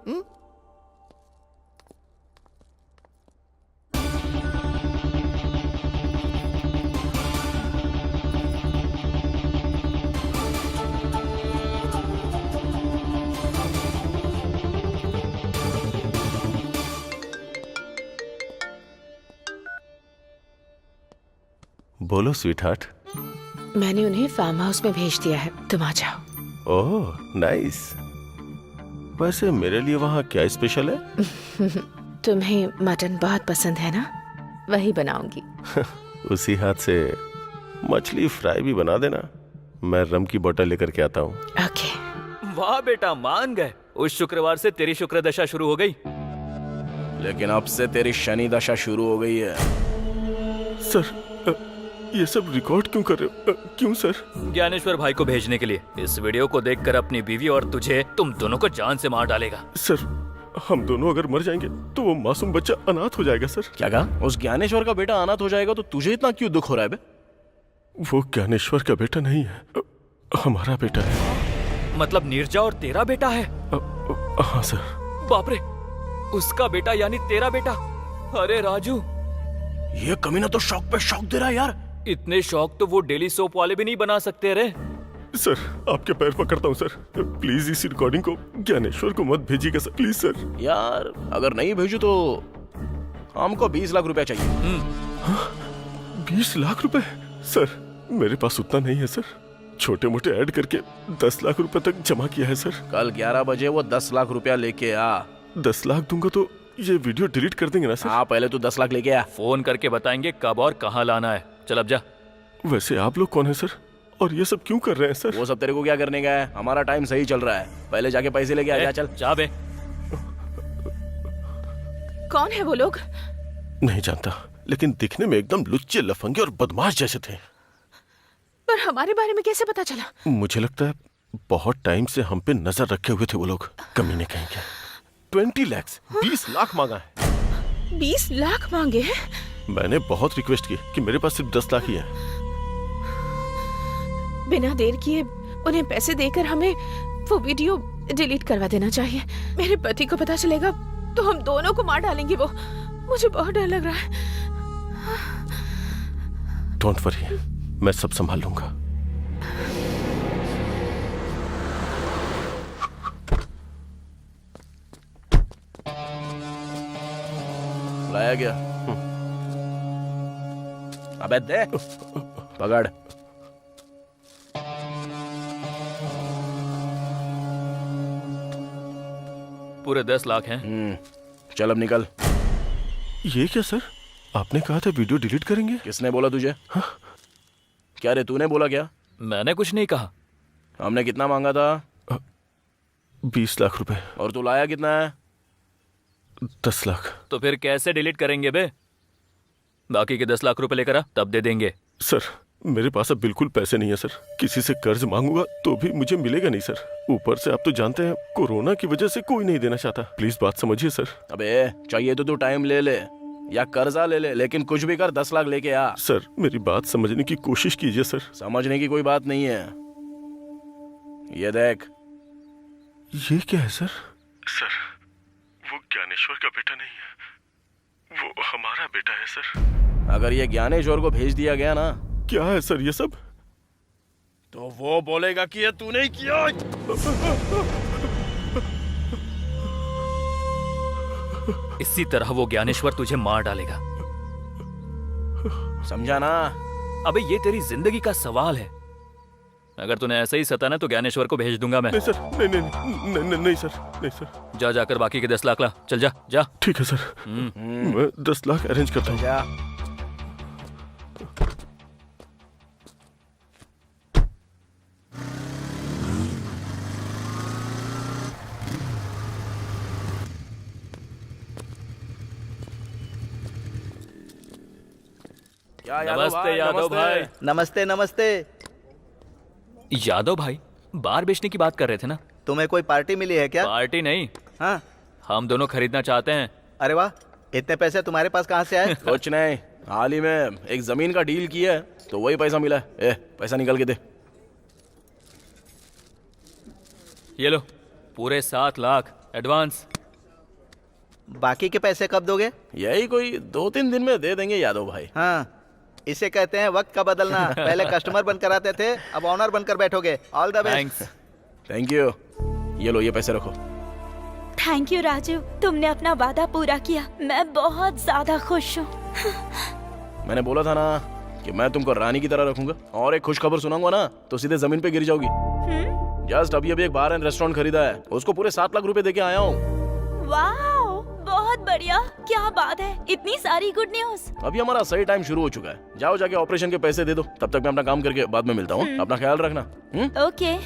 बोलो स्वीट हार्ट। मैंने उन्हें फार्म हाउस में भेज दिया है, तुम आ जाओ। Oh nice. वैसे मेरे लिए वहाँ क्या स्पेशल है? तुम्हें मटन बहुत पसंद है ना, वही बनाऊंगी। उसी हाथ से मछली फ्राई भी बना देना। मैं रम की बोतल लेकर के आता हूँ। ओके। वाह बेटा, मान गए। उस शुक्रवार से तेरी शुक्र दशा शुरू हो गई। लेकिन अब से तेरी शनि दशा शुरू हो गई है। सर ये सब रिकॉर्ड क्यों कर रहे हो? क्यों सर? ज्ञानेश्वर भाई को भेजने के लिए। इस वीडियो को देखकर अपनी बीवी और तुझे, तुम दोनों को जान से मार डालेगा। सर हम दोनों अगर मर जाएंगे तो वो मासूम बच्चा अनाथ हो जाएगा सर। क्या कहा? उस ज्ञानेश्वर का बेटा अनाथ हो जाएगा तो तुझे इतना क्यों दुख हो रहा है बे? वो ज्ञानेश्वर का बेटा नहीं है, हमारा बेटा है। मतलब नीरजा और तेरा बेटा है? हाँ सर। बाप रे, उसका बेटा यानी तेरा बेटा। अरे राजू, ये कमीना तो शौक पे शौक दे रहा है यार। इतने शौक तो वो डेली सोप वाले भी नहीं बना सकते रे। सर आपके पैर पकड़ता हूँ सर, प्लीज इस रिकॉर्डिंग को ज्ञानेश्वर को मत भेजिएगा सर, प्लीज सर। यार अगर नहीं भेजू तो हमको 20 लाख रुपया चाहिए। 20 लाख रुपए? सर मेरे पास उतना नहीं है सर, छोटे मोटे ऐड करके 10 लाख रुपए तक जमा किया है सर। कल 11 बजे वो 10 लाख रुपया लेके आ। 10 लाख दूंगा तो ये वीडियो डिलीट कर देंगे ना सर? हाँ पहले तो 10 लाख लेके आ। फोन करके बताएंगे कब और कहाँ लाना है। चल अब जा। वैसे आप लोग कौन है सर, और ये सब क्यों कर रहे हैं सर? वो सब तेरे को क्या करने का है, हमारा टाइम सही चल रहा है। पहले जाके पैसे लेके आ जा। चल जा बे। कौन है वो लोग? नहीं जानता, लेकिन दिखने में एकदम लुच्चे, लफंगे और बदमाश जैसे थे। पर हमारे बारे में कैसे पता चला? मुझे लगता है बहुत टाइम से हम पे नजर रखे हुए थे वो लोग, कमीने कहेंगे। 20 लाख, 20 लाख मांगा है। 20 लाख मांगे हैं? मैंने बहुत रिक्वेस्ट की कि मेरे पास सिर्फ 10 लाख ही है। बिना देर किए उन्हें पैसे देकर हमें वो वीडियो डिलीट करवा देना चाहिए। मेरे पति को पता चलेगा तो हम दोनों को मार डालेंगे वो। मुझे बहुत डर लग रहा है। डोंट वरी, मैं सब संभाल लूंगा। लाया गया। अबे दे, पकड़। पूरे 10 लाख हैं। चल अब निकल। ये क्या सर, आपने कहा था वीडियो डिलीट करेंगे? किसने बोला तुझे? हाँ? क्या रे, तूने बोला क्या? मैंने कुछ नहीं कहा। हमने कितना मांगा था? 20 लाख रुपए। और तू लाया कितना है? 10 लाख। तो फिर कैसे डिलीट करेंगे बे? बाकी के 10 लाख रुपए लेकर आ, तब दे देंगे। सर मेरे पास अब बिल्कुल पैसे नहीं है सर, किसी से कर्ज मांगूंगा तो भी मुझे मिलेगा नहीं सर। ऊपर से आप तो जानते हैं कोरोना की वजह से कोई नहीं देना चाहता। प्लीज बात समझिए सर। अबे चाहिए तो तू टाइम ले ले या कर्जा ले ले, लेकिन कुछ भी कर 10 लाख लेके आ। सर मेरी बात समझने की कोशिश कीजिए सर। समझने की कोई बात नहीं है। ये देख। ये क्या है सर? सर वो ज्ञानेश्वर का बेटा नहीं है, वो हमारा बेटा है सर। अगर ये ज्ञानेश्वर को भेज दिया गया ना। क्या है सर ये सब? तो वो बोलेगा कि ये तूने किया। इसी तरह वो ज्ञानेश्वर तुझे मार डालेगा, समझा ना? अबे ये तेरी जिंदगी का सवाल है। अगर तूने ऐसे ही सताना तो ज्ञानेश्वर को भेज दूंगा मैं। नहीं सर, नहीं नहीं नहीं, नहीं, नहीं सर, नहीं सर। जा जाकर बाकी के 10 लाख ला। चल जा जा। ठीक है सर, मैं 10 लाख अरेंज करता हूँ। नमस्ते यादव भाई। नमस्ते नमस्ते। यादव भाई बार बेचने की बात कर रहे थे ना? तुम्हें कोई पार्टी मिली है क्या? पार्टी नहीं। हाँ हम दोनों खरीदना चाहते हैं। अरे वाह, इतने पैसे तुम्हारे पास कहाँ से आए? कुछ नहीं, हाल ही में एक जमीन का डील किया है तो वही पैसा मिला है। पैसा निकाल के दे। ये लो पूरे 7 लाख एडवांस। बाकी के पैसे कब दोगे? यही कोई 2-3 दिन में दे देंगे यादव भाई। हाँ, इसे कहते हैं वक्त का बदलना। पहले कस्टमर बनकर आते थे, अब ऑनर बनकर बैठोगे। All the best. Thanks. Thank you. ये लो, ये पैसे रखो। थैंक यू राजू, तुमने अपना वादा पूरा किया। मैं बहुत ज्यादा खुश हूँ। मैंने बोला था ना कि मैं तुमको रानी की तरह रखूंगा, और एक खुश खबर सुनाऊंगा ना तो सीधे जमीन पे गिर जाओगी। जस्ट अभी एक बार एंड रेस्टोरेंट खरीदा है, उसको पूरे 7 लाख रुपए देके आया हूँ। वाओ, बहुत बढ़िया, क्या बात है, इतनी सारी गुड न्यूज। अभी हमारा सही टाइम शुरू हो चुका है। जाओ जाके ऑपरेशन के पैसे दे दो, तब तक मैं अपना काम करके बाद में मिलता हूँ। अपना ख्याल रखना। ओके।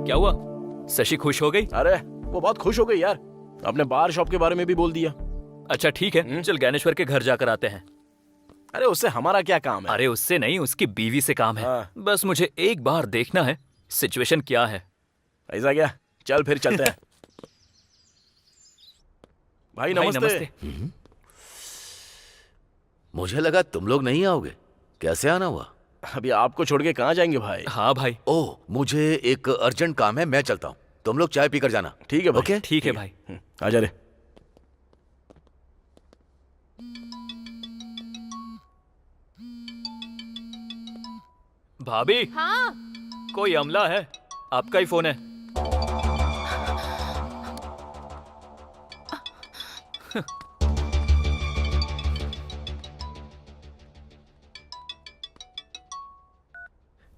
क्या हुआ, शशि खुश हो गई? अरे वो बहुत खुश हो गई यार, अपने बार शॉप के बारे में भी बोल दिया। अच्छा ठीक है, चल ज्ञानेश्वर के घर जाकर आते हैं। अरे उससे हमारा क्या काम है? अरे उससे नहीं, उसकी बीवी से काम है। बस मुझे एक बार देखना है सिचुएशन क्या है। ऐसा क्या? चल फिर चलते हैं। भाई नमस्ते। मुझे लगा तुम लोग नहीं आओगे। कैसे आना हुआ? अभी आपको छोड़ के कहाँ जाएंगे भाई? हाँ भाई। ओह, मुझे एक अर्जेंट काम है, मैं चलता हूँ। तुम लोग चाय पीकर जाना। ठीक है भाई। ओके? ठीक है भाई। आजा रे। भाभी। हाँ। कोई अमला है, आपका ही फोन है।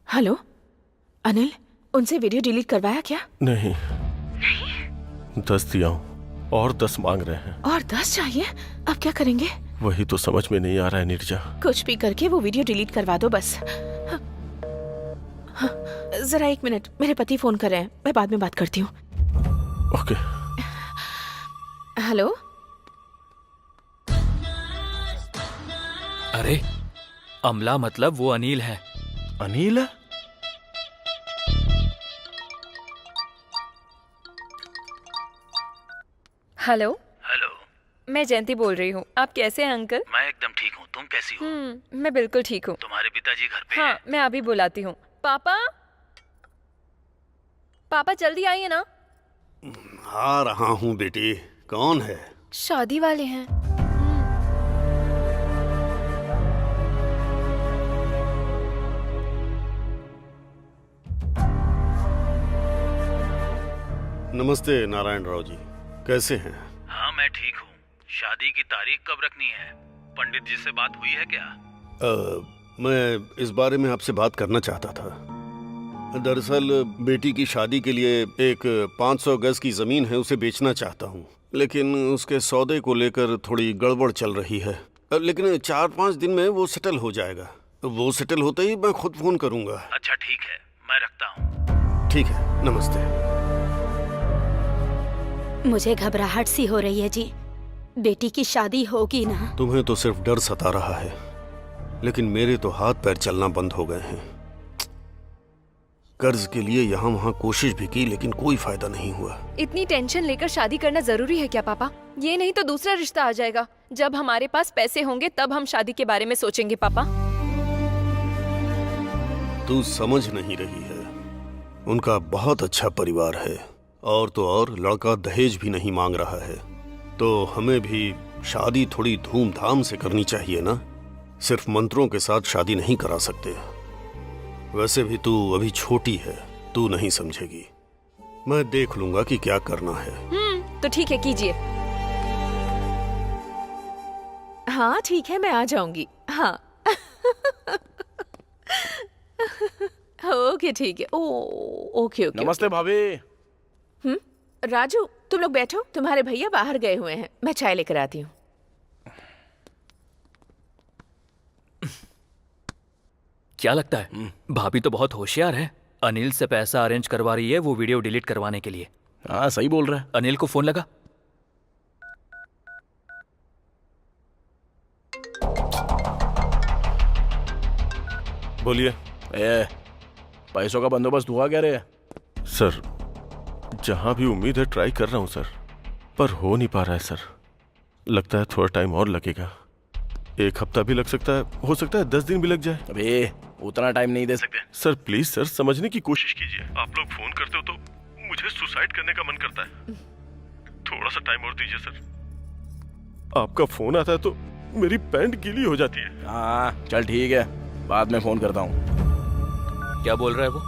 हेलो अनिल, उनसे वीडियो डिलीट करवाया क्या? नहीं। 10 दिया हूँ और 10 मांग रहे हैं। और 10 चाहिए? अब क्या करेंगे? वही तो समझ में नहीं आ रहा है नीरजा। कुछ भी करके वो वीडियो डिलीट करवा दो बस। जरा 1 मिनट, मेरे पति फोन कर रहे हैं, मैं बाद में बात करती हूँ। ओके। हेलो। अरे अमला मतलब वो अनिल है। अनिल है? हेलो। हेलो, मैं जयंती बोल रही हूँ। आप कैसे हैं अंकल? मैं एकदम ठीक हूँ। तुम कैसी हो? मैं बिल्कुल ठीक हूँ। तुम्हारे पिताजी घर पे हाँ, हैं? मैं अभी बुलाती हूँ। पापा, पापा जल्दी आइए ना। आ रहा हूँ बेटी। कौन है? शादी वाले हैं। नमस्ते नारायण राव जी, कैसे हैं? हाँ मैं ठीक हूँ। शादी की तारीख कब रखनी है? पंडित जी से बात हुई है क्या? मैं इस बारे में आपसे बात करना चाहता था। दरअसल बेटी की शादी के लिए एक 500 गज की जमीन है, उसे बेचना चाहता हूँ, लेकिन उसके सौदे को लेकर थोड़ी गड़बड़ चल रही है। लेकिन 4-5 दिन में वो सेटल हो जाएगा। वो सेटल होते ही मैं खुद फोन करूंगा। अच्छा ठीक है, मैं रखता हूँ। ठीक है, नमस्ते। मुझे घबराहट सी हो रही है जी। बेटी की शादी होगी ना? तुम्हें तो सिर्फ डर सता रहा है, लेकिन मेरे तो हाथ पैर चलना बंद हो गए हैं। कर्ज के लिए यहाँ वहाँ कोशिश भी की, लेकिन कोई फायदा नहीं हुआ। इतनी टेंशन लेकर शादी करना जरूरी है क्या पापा? ये नहीं तो दूसरा रिश्ता आ जाएगा। जब हमारे पास पैसे होंगे तब हम शादी के बारे में सोचेंगे पापा। तू समझ नहीं रही है। उनका बहुत अच्छा परिवार है, और तो और लड़का दहेज भी नहीं मांग रहा है। तो हमें भी शादी थोड़ी धूमधाम से करनी चाहिए ना। सिर्फ मंत्रों के साथ शादी नहीं करा सकते। वैसे भी तू अभी छोटी है, तू नहीं समझेगी। मैं देख लूंगा कि क्या करना है। तो ठीक है, कीजिए। हाँ ठीक है, मैं आ जाऊंगी। हाँ। ओके ठीक है। Okay okay. नमस्ते भाभी। राजू, तुम लोग बैठो, तुम्हारे भैया बाहर गए हुए हैं, मैं चाय लेकर आती हूँ। क्या लगता है भाभी तो बहुत होशियार है। अनिल से पैसा अरेंज करवा रही है वो वीडियो डिलीट करवाने के लिए। हाँ सही बोल रहा है। अनिल को फोन लगा। बोलिए। पैसों का बंदोबस्त हुआ क्या रे? सर, जहां भी उम्मीद है ट्राई कर रहा हूं सर, पर हो नहीं पा रहा है सर। लगता है थोड़ा टाइम और लगेगा। 1 हफ्ता भी लग सकता है, हो सकता है 10 दिन भी लग जाए। अबे उतना टाइम नहीं दे सकते। सर प्लीज सर, समझने की कोशिश कीजिए। आप लोग फोन करते हो तो मुझे सुसाइड करने का मन करता है। थोड़ा सा टाइम और दीजिए सर। आपका फोन आता है तो मेरी पैंट गीली हो जाती है। हाँ चल ठीक है, बाद में फोन करता हूँ। क्या बोल रहा है वो?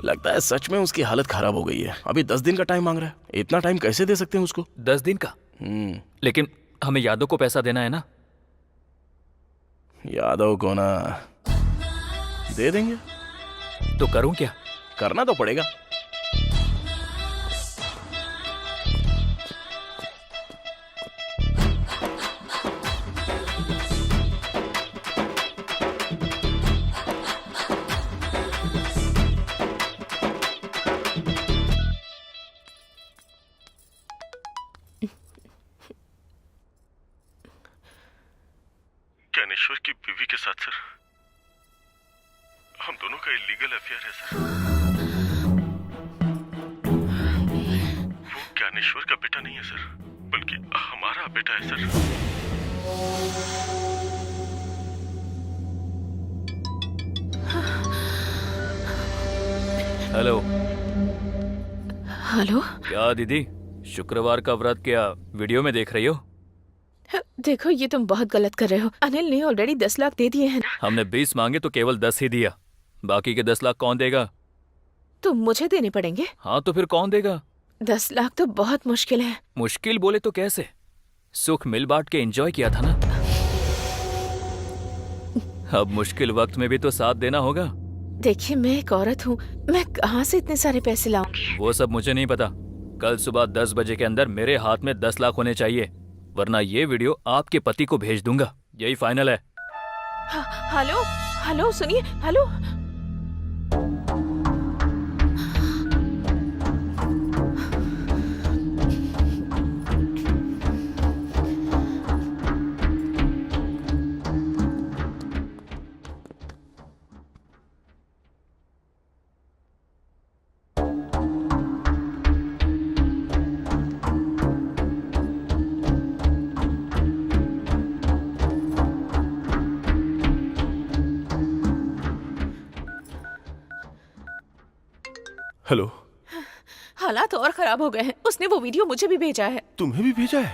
लगता है सच में उसकी हालत खराब हो गई है। अभी 10 दिन का टाइम मांग रहा है। इतना टाइम कैसे दे सकते हैं उसको? 10 दिन का? लेकिन हमें यादव को पैसा देना है ना। यादव को ना दे देंगे। तो करूं क्या? करना तो पड़ेगा। ज्ञानेश्वर की बीवी के साथ सर हम दोनों का इलीगल अफेयर है सर। वो ज्ञानेश्वर का बेटा नहीं है सर, बल्कि हमारा बेटा है सर। हेलो। हेलो। क्या दीदी, शुक्रवार का व्रत क्या वीडियो में देख रही हो? देखो ये तुम बहुत गलत कर रहे हो। अनिल ने ऑलरेडी 10 लाख दे दिए हैं ना। हमने 20 मांगे तो केवल 10 ही दिया। बाकी के 10 लाख कौन देगा? तो मुझे देने पड़ेंगे। हाँ तो फिर कौन देगा? 10 लाख तो बहुत मुश्किल है। मुश्किल बोले तो कैसे? सुख मिल बांट के एंजॉय किया था ना। अब मुश्किल वक्त में भी तो साथ देना होगा। देखिए मैं एक औरत हूँ, मैं कहाँ से इतने सारे पैसे लाऊंगी? वो सब मुझे नहीं पता। कल सुबह 10 बजे के अंदर मेरे हाथ में 10 लाख होने चाहिए, वरना ये वीडियो आपके पति को भेज दूंगा। यही फाइनल है। हेलो हेलो सुनिए। हेलो। हेलो। हालात और खराब हो गए हैं। उसने वो वीडियो मुझे भी भेजा है। तुम्हें भी भेजा है?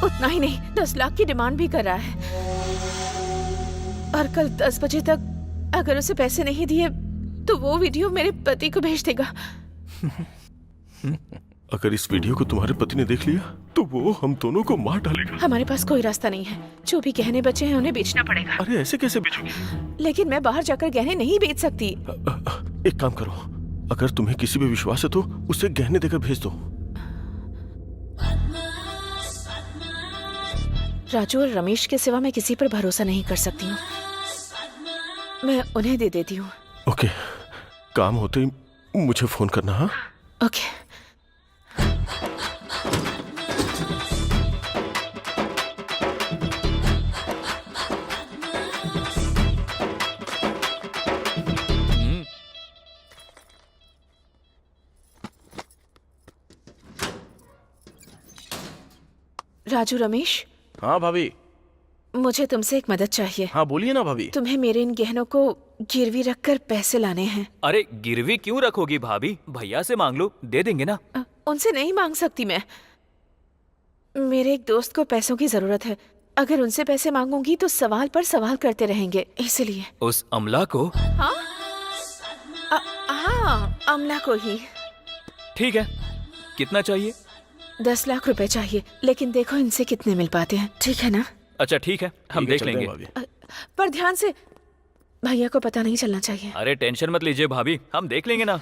उतना ही नहीं, 10 लाख की डिमांड भी कर रहा है। और कल 10 बजे तक अगर उसे पैसे नहीं दिए तो वो वीडियो मेरे पति को भेज देगा। अगर इस वीडियो को तुम्हारे पति ने देख लिया तो वो हम दोनों को मार डालेगा। हमारे पास कोई रास्ता नहीं है। जो भी गहने बचे हैं उन्हें बेचना पड़ेगा। अरे ऐसे कैसे बेचोगी? लेकिन मैं बाहर जाकर गहने नहीं बेच सकती। एक काम करो, अगर तुम्हें किसी पे विश्वास है तो उसे गहने देकर भेज दो। राजू और रमेश के सिवा मैं किसी पर भरोसा नहीं कर सकती हूँ। मैं उन्हें दे देती हूँ। ओके, काम होते ही मुझे फोन करना। हाँ ओके। राजू रमेश। हाँ भाभी। मुझे तुमसे एक मदद चाहिए। हाँ बोलिए ना भाभी। तुम्हें मेरे इन गहनों को गिरवी रखकर पैसे लाने हैं। अरे गिरवी क्यों रखोगी भाभी? भैया से मांग लो, दे देंगे ना। उनसे नहीं मांग सकती मैं। मेरे एक दोस्त को पैसों की जरूरत है। अगर उनसे पैसे मांगूंगी तो सवाल पर सवाल करते रहेंगे, इसलिए। उस अमला को? हाँ हाँ, अमला को ही। ठीक है, कितना चाहिए? 10 लाख रुपए चाहिए, लेकिन देखो इनसे कितने मिल पाते हैं। ठीक है ना? अच्छा ठीक है, हम देख लेंगे। पर ध्यान से, भैया को पता नहीं चलना चाहिए। अरे टेंशन मत लीजिए भाभी, हम देख लेंगे ना।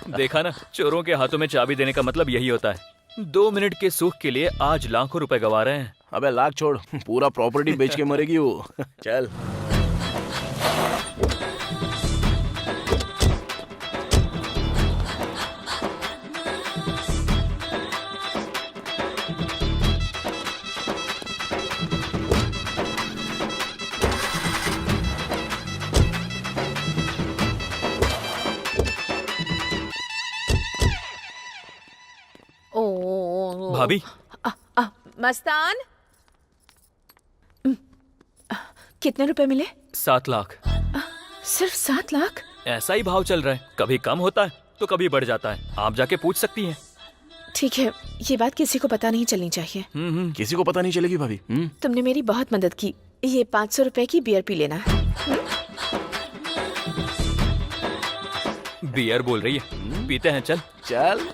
देखा ना, चोरों के हाथों में चाबी देने का मतलब यही होता है। 2 मिनट के सुख के लिए आज लाखों रुपए गवा रहे हैं। अबे लाख छोड़, पूरा प्रॉपर्टी बेच के मरेगी वो। चल। भाभी। मस्तान, कितने रुपए मिले? 7 लाख। सिर्फ 7 लाख? ऐसा ही भाव चल रहा है, कभी कम होता है तो कभी बढ़ जाता है, आप जाके पूछ सकती हैं। ठीक है, ये बात किसी को पता नहीं चलनी चाहिए। किसी को पता नहीं चलेगी भाभी। तुमने मेरी बहुत मदद की। ये 500 रुपए की बियर पी लेना। बियर बोल रही है, पीते हैं, चल चल।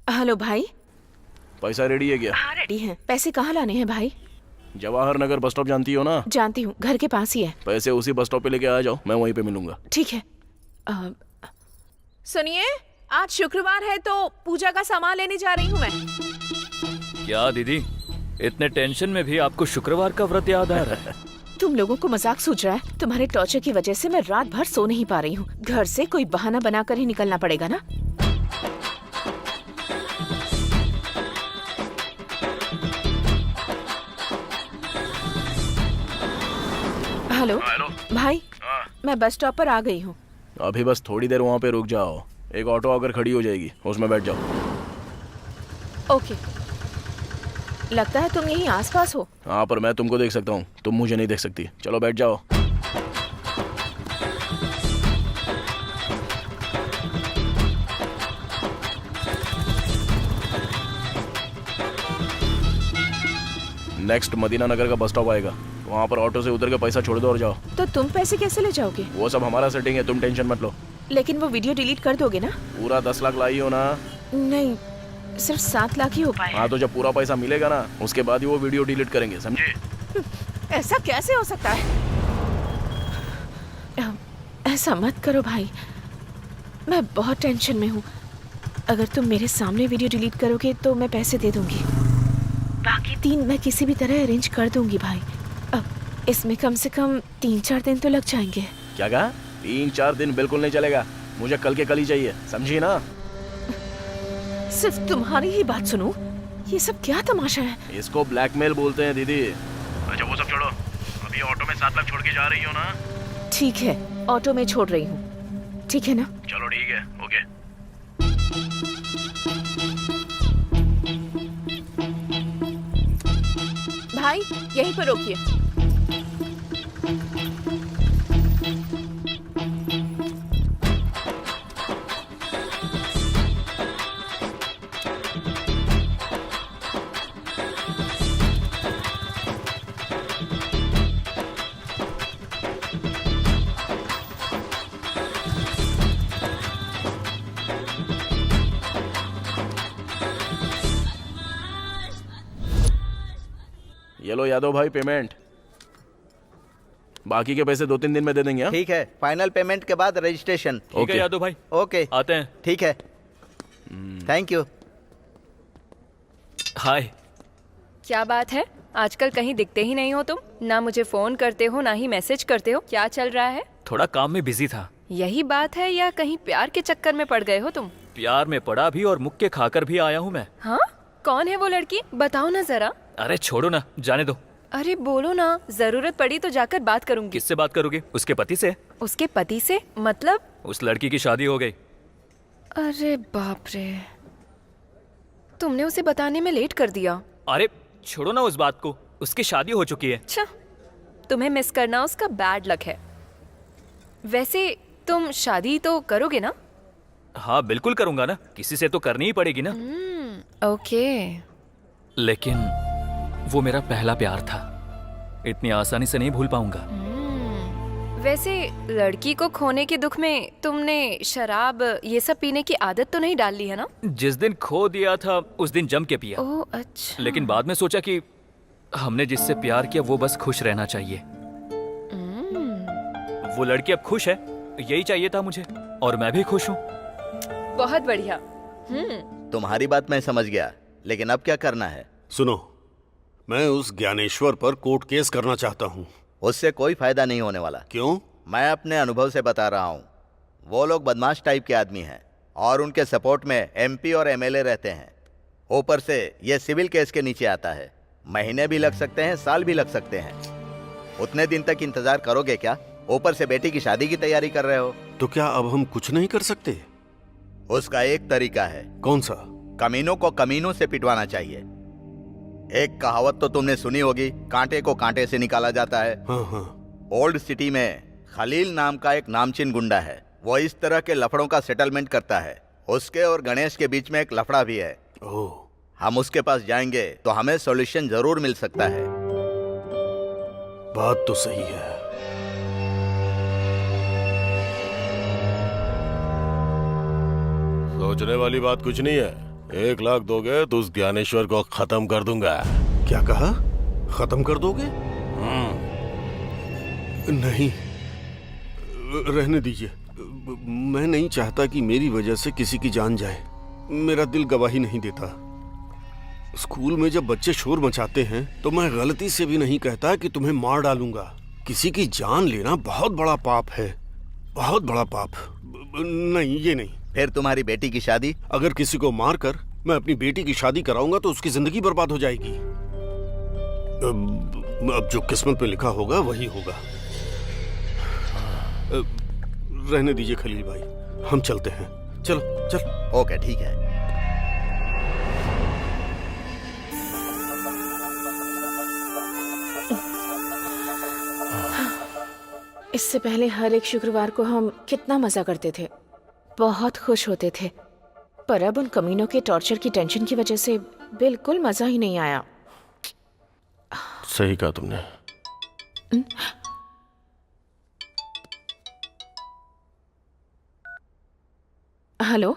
हेलो भाई। पैसा रेडी है क्या? हाँ रेडी है। पैसे कहाँ लाने हैं भाई? जवाहर नगर बस स्टॉप जानती हो ना? जानती हूँ, घर के पास ही है। पैसे उसी बस स्टॉप पे लेके आ जाओ, मैं वहीं पे मिलूंगा। ठीक है। सुनिए, आज शुक्रवार है तो पूजा का सामान लेने जा रही हूँ मैं। क्या दीदी, इतने टेंशन में भी आपको शुक्रवार का व्रत याद आ रहा है? तुम लोगों को मजाक सूझ रहा है? तुम्हारे टॉर्चर की वजह से मैं रात भर सो नहीं पा रही हूँ। घर से कोई बहाना बनाकर ही निकलना पड़ेगा ना। हेलो भाई, मैं बस स्टॉप पर आ गई हूँ। अभी बस थोड़ी देर वहाँ पे रुक जाओ, एक ऑटो आकर खड़ी हो जाएगी, उसमें बैठ जाओ। ओके। लगता है तुम यहीं आसपास हो। हाँ, पर मैं तुमको देख सकता हूँ, तुम मुझे नहीं देख सकती। चलो बैठ जाओ। नेक्स्ट मदीना नगर का बस स्टॉप आएगा, वहाँ पर ऑटो से उतर के पैसा छोड़ दो और जाओ। तो तुम पैसे कैसे ले जाओगे? वो सब हमारा सेटिंग है, तुम टेंशन मत लो। लेकिन वो वीडियो डिलीट कर दोगे ना? पूरा 10 लाख लाई हो ना? नहीं, सिर्फ 7 लाख ही हो पाए। हाँ, तो जब पूरा पैसा मिलेगा ना, उसके बाद ही वो वीडियो डिलीट करेंगे, समझे? ऐसा कैसे हो सकता है? ऐसा मत करो भाई, मैं बहुत टेंशन में हूँ। अगर तुम मेरे सामने वीडियो डिलीट करोगे तो मैं पैसे दे दूंगी, बाकी 3 मैं किसी भी तरह अरेंज कर दूंगी भाई। अब इसमें कम से कम 3-4 दिन तो लग जाएंगे। क्या कहा? 3-4 दिन बिल्कुल नहीं चलेगा, मुझे कल के कल ही चाहिए, समझी ना? सिर्फ तुम्हारी ही बात सुनूं? ये सब क्या तमाशा है? इसको ब्लैकमेल बोलते हैं दीदी। अच्छा वो सब छोड़ो, अभी ऑटो में 7 लाख छोड़ के जा रही हो ना? ठीक है, ऑटो में छोड़ रही हूँ, ठीक है ना? चलो ठीक है, ओके। भाई यहीं पर रोकिए। ये लो यादव भाई पेमेंट, बाकी के पैसे 2-3 दिन में दे देंगे। ठीक है, फाइनल पेमेंट के बाद रजिस्ट्रेशन। ठीक है यादव भाई, ओके आते हैं। ठीक है, थैंक यू। हाय। क्या बात है, आजकल कहीं दिखते ही नहीं हो तुम। ना मुझे फोन करते हो, ना ही मैसेज करते हो। क्या चल रहा है? थोड़ा काम में बिजी था। यही बात है या कहीं प्यार के चक्कर में पड़ गए हो तुम? प्यार में पड़ा भी और मुक्के खाकर भी आया हूँ मैं। हाँ, कौन है वो लड़की? बताओ ना जरा। अरे छोड़ो ना, जाने दो। अरे बोलो ना, जरूरत पड़ी तो जाकर बात करूंगी। किससे बात करोगे? उसके पति से। उसके पति से मतलब? उस लड़की की शादी हो गई। अरे बाप रे, तुमने उसे बताने में लेट कर दिया। अरे छोड़ो ना उस बात को, उसकी शादी हो चुकी है। अच्छा, तुम्हें मिस करना उसका बैड लक है। वैसे तुम शादी तो करोगे ना? हाँ बिल्कुल करूंगा ना, किसी से तो करनी ही पड़ेगी ना। ओके। लेकिन वो मेरा पहला प्यार था, इतनी आसानी से नहीं भूल पाऊंगा। वैसे लड़की को खोने के दुख में तुमने शराब ये सब पीने की आदत तो नहीं डाल ली है ना? जिस दिन खो दिया था उस दिन जम के पिया। ओह अच्छा। लेकिन बाद में सोचा कि हमने जिससे प्यार किया वो बस खुश रहना चाहिए। वो लड़की अब खुश है, यही चाहिए था मुझे, और मैं भी खुश हूँ। बहुत बढ़िया। तुम्हारी बात मैं समझ गया, लेकिन अब क्या करना है? सुनो, मैं उस ज्ञानेश्वर पर कोर्ट केस करना चाहता हूँ। उससे कोई फायदा नहीं होने वाला। क्यों? मैं अपने अनुभव से बता रहा हूँ। वो लोग बदमाश टाइप के आदमी हैं और उनके सपोर्ट में एमपी और एमएलए रहते हैं। ऊपर से ये सिविल केस के नीचे आता है, महीने भी लग सकते हैं, साल भी लग सकते हैं। उतने दिन तक इंतजार करोगे क्या? ऊपर से बेटी की शादी की तैयारी कर रहे हो। तो क्या अब हम कुछ नहीं कर सकते? उसका एक तरीका है। कौन सा? कमीनों को कमीनों से पिटवाना चाहिए। एक कहावत तो तुमने सुनी होगी, कांटे को कांटे से निकाला जाता है। हाँ हाँ। ओल्ड सिटी में खलील नाम का एक नामचीन गुंडा है। वो इस तरह के लफड़ों का सेटलमेंट करता है। उसके और गणेश के बीच में एक लफड़ा भी है। हम उसके पास जाएंगे तो हमें सॉल्यूशन जरूर मिल सकता है। बात तो सही है। सोचने वाली बात कुछ नहीं है। 1 लाख दोगे तो उस ज्ञानेश्वर को खत्म कर दूंगा। क्या कहा? खत्म कर दोगे? नहीं, रहने दीजिए। मैं नहीं चाहता कि मेरी वजह से किसी की जान जाए। मेरा दिल गवाही नहीं देता। स्कूल में जब बच्चे शोर मचाते हैं तो मैं गलती से भी नहीं कहता कि तुम्हें मार डालूंगा। किसी की जान लेना बहुत बड़ा पाप है, बहुत बड़ा पाप। नहीं, ये नहीं। फिर तुम्हारी बेटी की शादी? अगर किसी को मारकर मैं अपनी बेटी की शादी कराऊंगा तो उसकी जिंदगी बर्बाद हो जाएगी। अब जो किस्मत में लिखा होगा वही होगा। रहने दीजिए खलील भाई, हम चलते हैं। चलो चल। ओके, ठीक है। इससे पहले हर एक शुक्रवार को हम कितना मजा करते थे, बहुत खुश होते थे। पर अब उन कमीनों के टॉर्चर की टेंशन की वजह से बिल्कुल मजा ही नहीं आया। सही कहा तुमने। हेलो।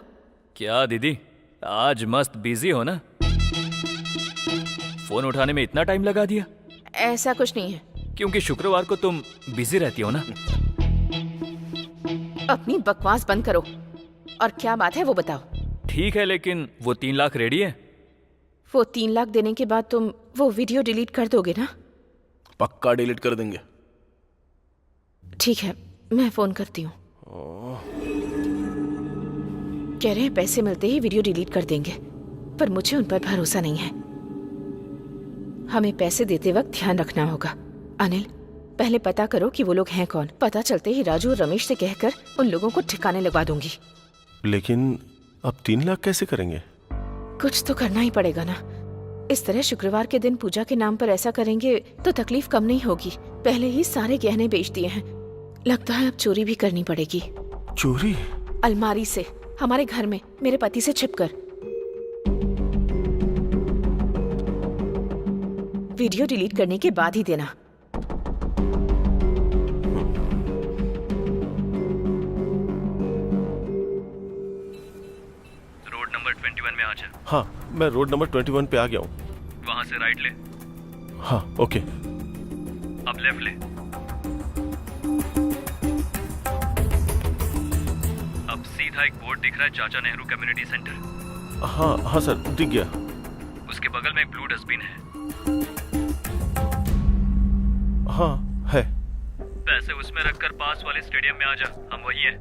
क्या दीदी, आज मस्त बिजी हो ना? फोन उठाने में इतना टाइम लगा दिया? ऐसा कुछ नहीं है। क्योंकि शुक्रवार को तुम बिजी रहती हो ना। अपनी बकवास बंद करो और क्या बात है वो बताओ। ठीक है, लेकिन वो 3 लाख रेडी है? वो 3 लाख देने के बाद तुम वो वीडियो डिलीट कर दोगे ना? पक्का डिलीट कर देंगे। ठीक है, मैं फोन करती हूँ। कह रहे हैं पैसे मिलते ही वीडियो डिलीट कर देंगे, पर मुझे उन पर भरोसा नहीं है। हमें पैसे देते वक्त ध्यान रखना होगा। अनिल, पहले पता करो कि वो लोग हैं कौन। पता चलते ही राजू और रमेश से कहकर उन लोगों को ठिकाने लगवा दूंगी। लेकिन अब 3 लाख कैसे करेंगे? कुछ तो करना ही पड़ेगा ना। इस तरह शुक्रवार के दिन पूजा के नाम पर ऐसा करेंगे तो तकलीफ कम नहीं होगी। पहले ही सारे गहने बेच दिए हैं, लगता है अब चोरी भी करनी पड़ेगी। चोरी? अलमारी से, हमारे घर में, मेरे पति से छिपकर। वीडियो डिलीट करने के बाद ही देना। रोड नंबर 21 में आ जा। हाँ, मैं रोड नंबर 21 पे आ गया हूँ। वहां से राइट ले। हाँ, ओके। अब लेफ्ट ले। अब सीधा एक बोर्ड दिख रहा है, चाचा नेहरू कम्युनिटी सेंटर। हाँ हाँ सर, दिख गया। उसके बगल में एक ब्लू डस्टबिन है। हाँ है। पैसे उसमें रखकर पास वाले स्टेडियम में आ जा, हम वही हैं।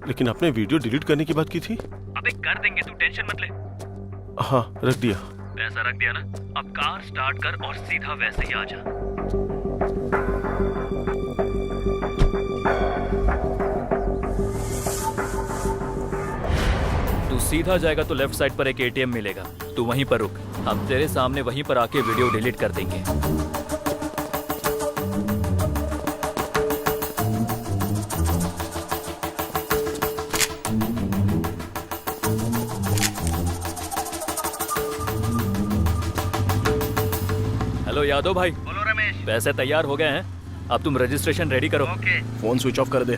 लेकिन आपने वीडियो डिलीट करने की बात की थी। अबे कर देंगे, तू टेंशन मत ले। हाँ, रख दिया। पैसा रख दिया ना? अब कार स्टार्ट कर और सीधा वैसे ही आ जा। तू सीधा जाएगा तो लेफ्ट साइड पर एक एटीएम मिलेगा, तू वहीं पर रुक। हम तेरे सामने वहीं पर आके वीडियो डिलीट कर देंगे। हेलो यादव भाई। बोलो रमेश। पैसे तैयार हो गए हैं, अब तुम रजिस्ट्रेशन रेडी करो। ओके। फोन स्विच ऑफ कर दे।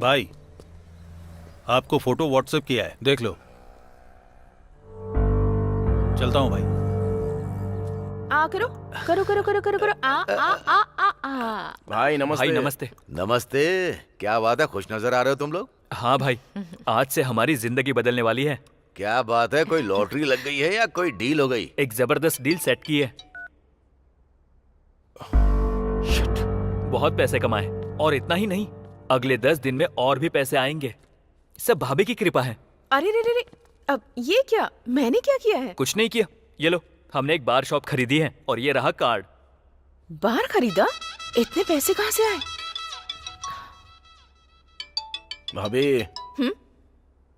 भाई, आपको फोटो व्हाट्सएप किया है, देख लो। चलता हूँ भाई। आ करो करो करो करो करो करो। आ आ आ आ आ। भाई नमस्ते। भाई नमस्ते। नमस्ते। क्या बात है, खुश नजर आ रहे हो तुम लोग? हाँ भाई, आज से हमारी जिंदगी बदलने वाली है। क्या बात है, कोई लॉटरी लग गई है या कोई डील हो गई? एक जबरदस्त डील सेट की है। बहुत पैसे कमाए, और इतना ही नहीं, अगले 10 दिन में और भी पैसे आएंगे। सब भाभी की कृपा है। अरे रे रे रे, अब ये क्या, मैंने क्या किया है? कुछ नहीं किया, ये लो, हमने एक बार शॉप खरीदी है और ये रहा कार्ड। बार खरीदा? इतने पैसे कहाँ से आए? भाभी,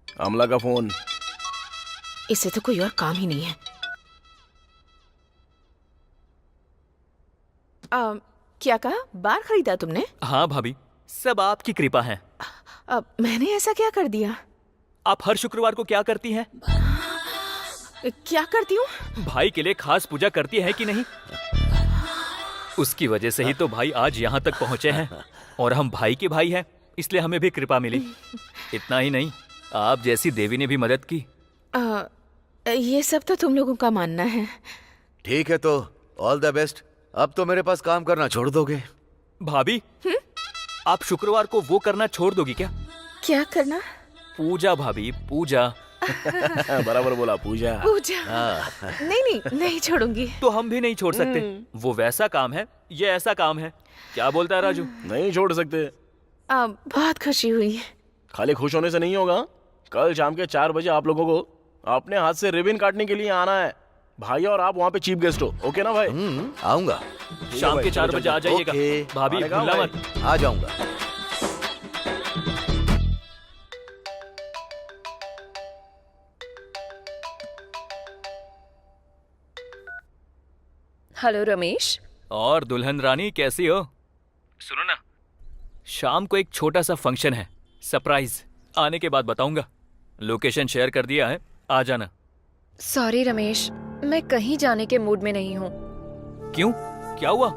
अमला का फोन। इससे तो कोई और काम ही नहीं है। क्या कहा, बार खरीदा तुमने? हाँ भाभी, सब आपकी कृपा है। अब मैंने ऐसा क्या कर दिया? आप हर शुक्रवार को क्या करती हैं? क्या करती हूँ? भाई के लिए खास पूजा करती है कि नहीं? उसकी वजह से ही तो भाई आज यहाँ तक पहुँचे हैं, और हम भाई के भाई हैं, इसलिए हमें भी कृपा मिली। इतना ही नहीं, आप जैसी देवी ने भी मदद की। ये सब तो तुम लोगों का मानना है। ठीक है तो ऑल द बेस्ट। अब तो मेरे पास काम करना छोड़ दोगे? भाभी, आप शुक्रवार को वो करना छोड़ दोगी क्या? क्या करना? पूजा भाभी, पूजा। बराबर बोला, पूजा। पूजा? नहीं छोड़ूंगी। तो हम भी नहीं छोड़ सकते। वो वैसा काम है, ये ऐसा काम है। क्या बोलता है राजू? नहीं छोड़ सकते। बहुत खुशी हुई। खाली खुश होने से नहीं होगा, कल शाम के 4 बजे आप लोगों को अपने हाथ से रिबन काटने के लिए आना है। भाई और आप वहाँ पे चीफ गेस्ट हो, ओके ना भाई? आऊंगा। शाम के 4 बजे आ जाइएगा। भाभी भूलना मत। आ जाऊंगा। हेलो रमेश। और दुल्हन रानी कैसी हो? सुनो ना, शाम को एक छोटा सा फंक्शन है, सरप्राइज। आने के बाद बताऊंगा। लोकेशन शेयर कर दिया है, आ जाना। सॉरी रमेश, मैं कहीं जाने के मूड में नहीं हूँ। क्यों, क्या हुआ?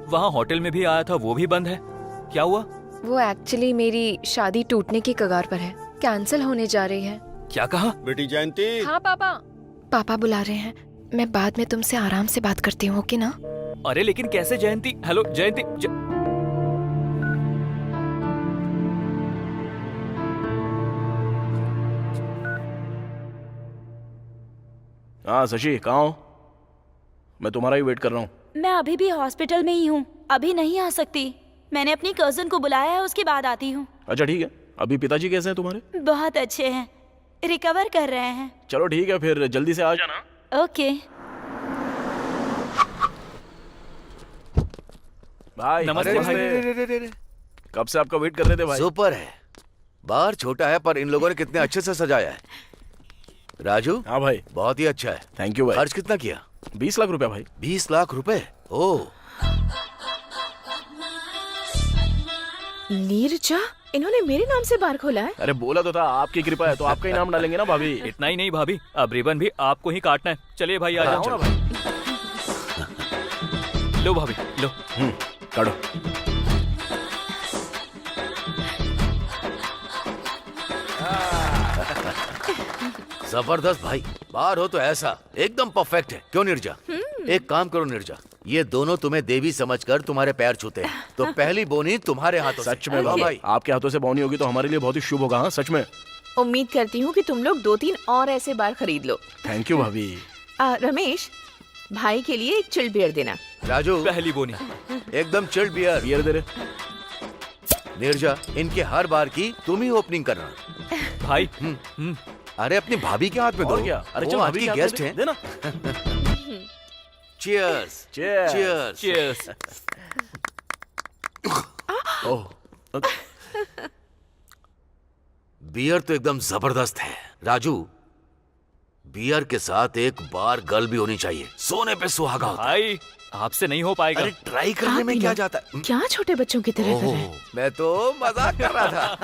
वहाँ होटल में भी आया था, वो भी बंद है। क्या हुआ? वो एक्चुअली मेरी शादी टूटने की कगार पर है, कैंसिल होने जा रही है। क्या कहा? बेटी जयंती। हाँ पापा। पापा बुला रहे हैं, मैं बाद में तुमसे आराम से बात करती हूँ, ओके ना? अरे लेकिन कैसे जयंती? हेलो जयंती। हाँ शशि, कहाँ हो? मैं तुम्हारा ही वेट कर रहा हूँ। मैं अभी भी हॉस्पिटल में ही हूँ, अभी नहीं आ सकती। मैंने अपनी कजिन को बुलाया है, उसके बाद आती हूँ। अच्छा ठीक है। अभी पिताजी कैसे हैं तुम्हारे? बहुत अच्छे हैं, रिकवर कर रहे हैं। चलो ठीक है, फिर जल्दी से आ जाना। ओके। भाई नमस्ते भाई। कब से आपका वेट कर रहे थे भाई। सुपर है। बार छोटा है पर इन लोगों ने कितने अच्छे से सजाया है। राजू। हाँ भाई। बहुत ही अच्छा है। थैंक यू भाई। खर्च कितना किया? 20 लाख रुपया भाई। 20 लाख रुपए? ओह। नीरजा, इन्होंने मेरे नाम से बार खोला है? अरे बोला तो था, आपकी कृपा है तो आपका ही नाम डालेंगे ना भाभी। इतना ही नहीं भाभी, अब रिबन भी आपको ही काटना है। चलिए भाई, आ जाओ ना भाई। लो भाभी, लो। काटो। जबरदस्त भाई। बाहर हो तो ऐसा एकदम परफेक्ट है। क्यों निर्जा? एक काम करो निर्जा, ये दोनों तुम्हें देवी समझकर तुम्हारे पैर छूते हैं, तो पहली बोनी तुम्हारे हाथों से। सच में भाई, आपके हाथों से बोनी होगी तो हमारे लिए बहुत ही शुभ होगा। हाँ सच में। उम्मीद करती हूँ कि तुम लोग 2-3 और ऐसे बार खरीद लो। थैंक यू भाभी। रमेश, भाई के लिए एक चिल्ड बियर देना। राजू, पहली बोनी। एकदम चिल्ड बियर। बियर दे रहे। निर्जा, इनके हर बार की तुम ही ओपनिंग करना। भाई। अरे अपनी भाभी के हाथ में दो। क्या? अरे वो चल आज भाभी की के हाथ गेस्ट में हैं। देना। चीयर्स। Cheers. चीयर्स। ओह, बियर तो एकदम जबरदस्त है। राजू, बियर के साथ एक बार गर्ल भी होनी चाहिए, सोने पे सुहागा होता है। भाई, आपसे नहीं हो पाएगा। अरे ट्राई करने में क्या जाता है? क्या छोटे बच्चों की तरह कर रहे हैं? मैं तो मजाक कर रहा था।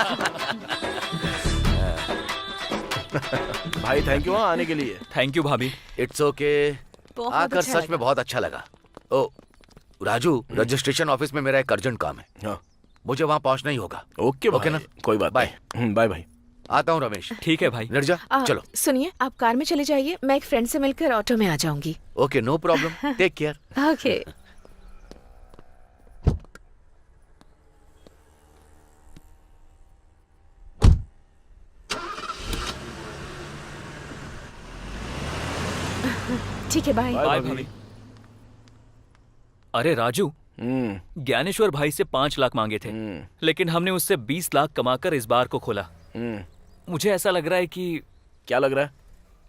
भाई थैंक यू आने के लिए। थैंक यू भाभी। It's okay. बहुत आकर अच्छा सच लगा। में बहुत अच्छा लगा। ओ राजू, रजिस्ट्रेशन ऑफिस में मेरा एक अर्जेंट काम है। हाँ। मुझे वहाँ पहुँचना ही होगा। ओके ओके ना? कोई बात बाय। बाय भाई। आता हूँ रमेश। ठीक है भाई। निर्जा, चलो। सुनिए, आप कार में चले जाइए, मैं एक फ्रेंड से मिलकर ऑटो में आ जाऊंगी। Okay, no problem. Take care. Okay. ठीक है, बाय। बाय भाभी। अरे राजू, ज्ञानेश्वर भाई से 5 लाख मांगे थे, लेकिन हमने उससे 20 लाख कमाकर इस बार को खोला। मुझे ऐसा लग रहा है कि क्या लग रहा है?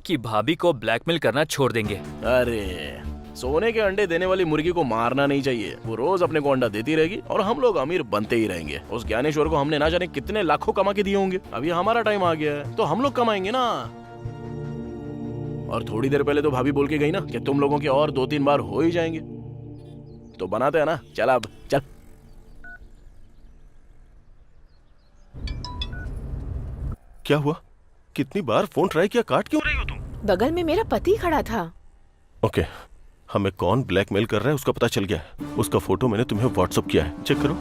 कि भाभी को ब्लैकमेल करना छोड़ देंगे। अरे सोने के अंडे देने वाली मुर्गी को मारना नहीं चाहिए। वो रोज अपने को अंडा देती रहेगी और हम लोग अमीर बनते ही रहेंगे। उस ज्ञानेश्वर को हमने ना जाने कितने लाखों कमा के दिए होंगे। अभी हमारा टाइम आ गया है तो हम लोग कमाएंगे ना। और थोड़ी देर पहले तो भाभी बोल के गई ना कि तुम लोगों के और 2-3 बार हो ही जाएंगे। तो बनाते हैं ना। चल अब चल। क्या हुआ? कितनी बार फोन ट्राई किया, काट क्यों रही हो तुम? बगल में मेरा पति खड़ा था। ओके, हमें कौन ब्लैकमेल कर रहा है उसका पता चल गया है। उसका फोटो मैंने तुम्हें व्हाट्सएप किया है, चेक करो।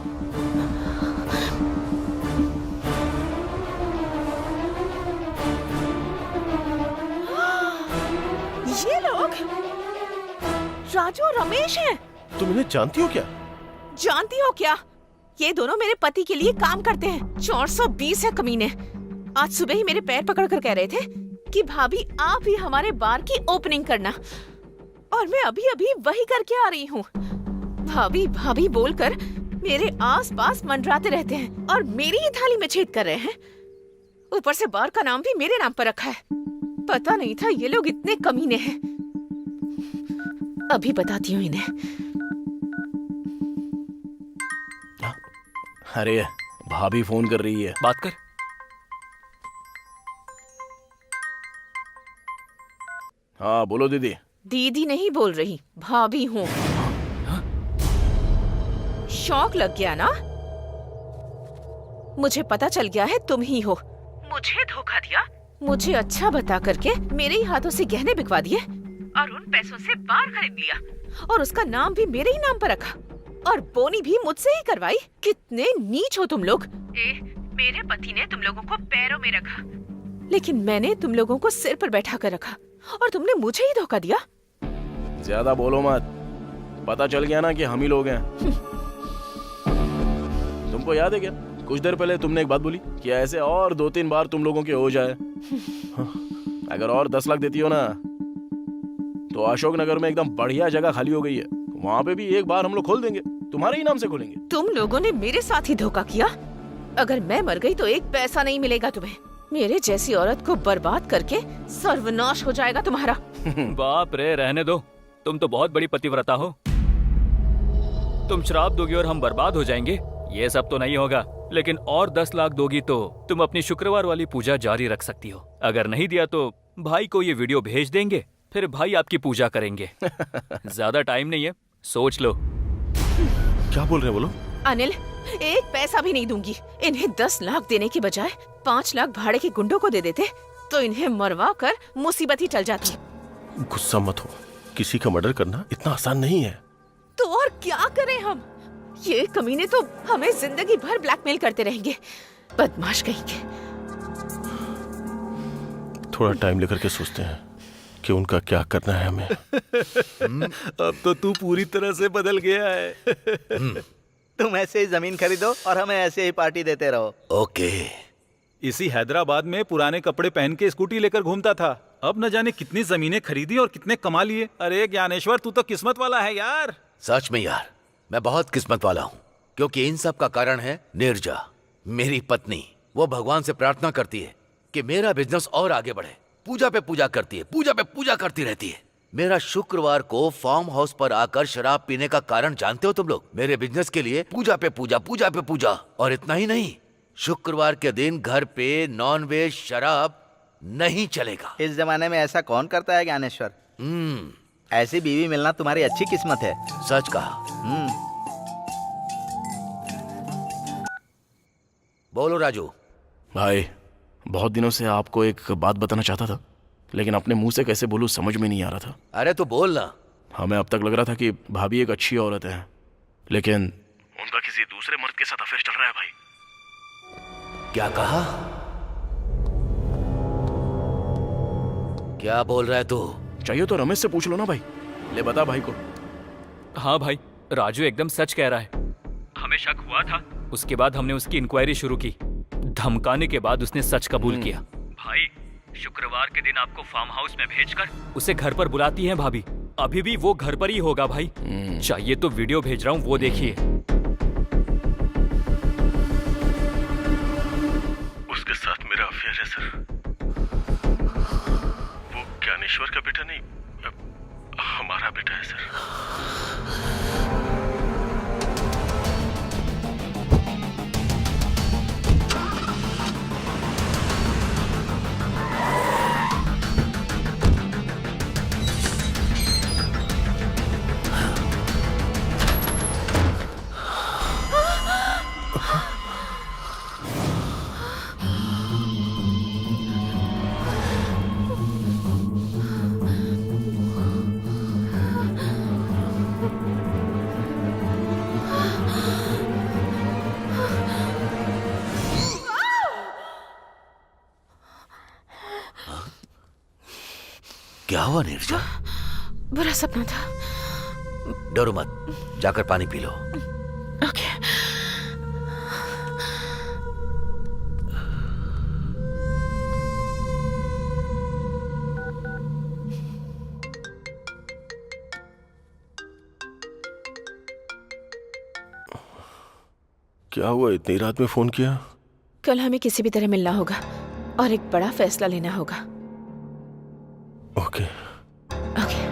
ये लोग राजू और रमेश हैं। तुम इन्हें जानती हो क्या? जानती हो क्या? ये दोनों मेरे पति के लिए काम करते हैं। 420 है कमीने। आज सुबह ही मेरे पैर पकड़कर कह रहे थे कि भाभी आप ही हमारे बार की ओपनिंग करना, और मैं अभी अभी वही करके आ रही हूँ। भाभी भाभी बोलकर मेरे आसपास मंडराते रहते हैं और मेरी ही थाली में छेद कर रहे हैं। ऊपर से बार का नाम भी मेरे नाम पर रखा है। पता नहीं था ये लोग इतने कमीने हैं। अभी बताती हूँ इन्हें। अरे भाभी फोन कर रही है, बात कर। हाँ बोलो दीदी। दीदी नहीं बोल रही, भाभी हूँ। शौक लग गया ना? मुझे पता चल गया है तुम ही हो। मुझे धोखा दिया, मुझे अच्छा बता करके मेरे ही हाथों से गहने बिकवा दिए और उन पैसों से बार खरीद लिया और उसका नाम भी मेरे ही नाम पर रखा और बोनी भी मुझसे ही करवाई। कितने नीच हो तुम लोग। मेरे पति ने तुम लोगों को पैरों में रखा, लेकिन मैंने तुम लोगों को सिर पर बैठा कर रखा और तुमने मुझे ही धोखा दिया। ज्यादा बोलो मत, पता चल गया ना कि हम ही लोग हैं। तुमको याद है क्या कुछ देर पहले तुमने एक बात बोली कि ऐसे और 2-3 बार तुम लोगों के हो जाए। अगर और 10 लाख देती हो ना तो अशोक नगर में एकदम बढ़िया जगह खाली हो गई है, वहाँ पे भी एक बार हम लोग खोल देंगे, तुम्हारे ही नाम से खोलेंगे। तुम लोगों ने मेरे साथ ही धोखा किया। अगर मैं मर गई तो एक पैसा नहीं मिलेगा तुम्हें। मेरे जैसी औरत को बर्बाद करके सर्वनाश हो जाएगा तुम्हारा। बाप रे, रहने दो। तुम तो बहुत बड़ी पतिव्रता हो। तुम श्राप दोगी और हम बर्बाद हो जाएंगे, ये सब तो नहीं होगा। लेकिन और 10 लाख दोगी तो तुम अपनी शुक्रवार वाली पूजा जारी रख सकती हो। अगर नहीं दिया तो भाई को ये वीडियो भेज देंगे, फिर भाई आपकी पूजा करेंगे। ज्यादा टाइम नहीं है, सोच लो। क्या बोल रहे हैं बोलो? अनिल, एक पैसा भी नहीं दूंगी। इन्हें 10 लाख देने के बजाय 5 लाख भाड़े के गुंडों को दे देते तो इन्हें मरवा कर मुसीबत ही टल जाती। गुस्सा मत हो, किसी का मर्डर करना इतना आसान नहीं है। तो और क्या करें हम? ये कमीने तो हमें जिंदगी भर ब्लैकमेल करते रहेंगे। बदमाश कहीं के। थोड़ा टाइम लेकर के सोचते हैं कि उनका क्या करना है हमें। अब तो तू पूरी तरह से बदल गया है। तुम ऐसे ही जमीन खरीदो और हमें ऐसे ही पार्टी देते रहो। ओके। इसी हैदराबाद में पुराने कपड़े पहन के स्कूटी लेकर घूमता था। अब न जाने कितनी जमीनें खरीदी और कितने कमा लिए। अरे ज्ञानेश्वर, तू तो किस्मत वाला है यार। सच में यार, मैं बहुत किस्मत वाला हूँ, क्योंकि इन सब का कारण है नीरजा, मेरी पत्नी। वो भगवान से प्रार्थना करती है कि मेरा बिजनेस और आगे बढ़े। पूजा पे पूजा करती है, पूजा पे पूजा करती रहती है। मेरा शुक्रवार को फार्म हाउस पर आकर शराब पीने का कारण जानते हो तुम लोग? मेरे बिजनेस के लिए पूजा पे पूजा, पूजा पे पूजा। और इतना ही नहीं, शुक्रवार के दिन घर पे नॉन वेज शराब नहीं चलेगा। इस जमाने में ऐसा कौन करता है ज्ञानेश्वर? ऐसी बीवी मिलना तुम्हारी अच्छी किस्मत है। सच कहा। बोलो राजू। भाई, बहुत दिनों से आपको एक बात बताना चाहता था, लेकिन अपने मुंह से कैसे बोलूं समझ में नहीं आ रहा था। अरे तो बोल ना। हमें अब तक लग रहा था कि भाभी एक अच्छी औरत है, लेकिन उनका किसी दूसरे मर्द के साथ अफेयर चल रहा है। भाई, क्या कहा? क्या बोल रहा है तू? चाहिए तो रमेश से पूछ लो ना भाई। ले बता भाई को। हाँ भाई, राजू एकदम सच कह रहा है। हमें शक हुआ था, उसके बाद हमने उसकी इंक्वायरी शुरू की। धमकाने के बाद उसने सच कबूल किया। भाई, शुक्रवार के दिन आपको फार्म हाउस में भेजकर उसे घर पर बुलाती हैं भाभी। अभी भी वो घर पर ही होगा भाई। चाहिए तो वीडियो भेज रहा हूँ, वो देखिए। उसके साथ मेरा अफेयर है सर। ईश्वर का बेटा नहीं, हमारा बेटा है सर। क्या हुआ नीरजा? बुरा सपना था। डरो मत, जाकर पानी पी लो। ओके। क्या हुआ, इतनी रात में फोन किया? कल हमें किसी भी तरह मिलना होगा और एक बड़ा फैसला लेना होगा। ओके। ओके।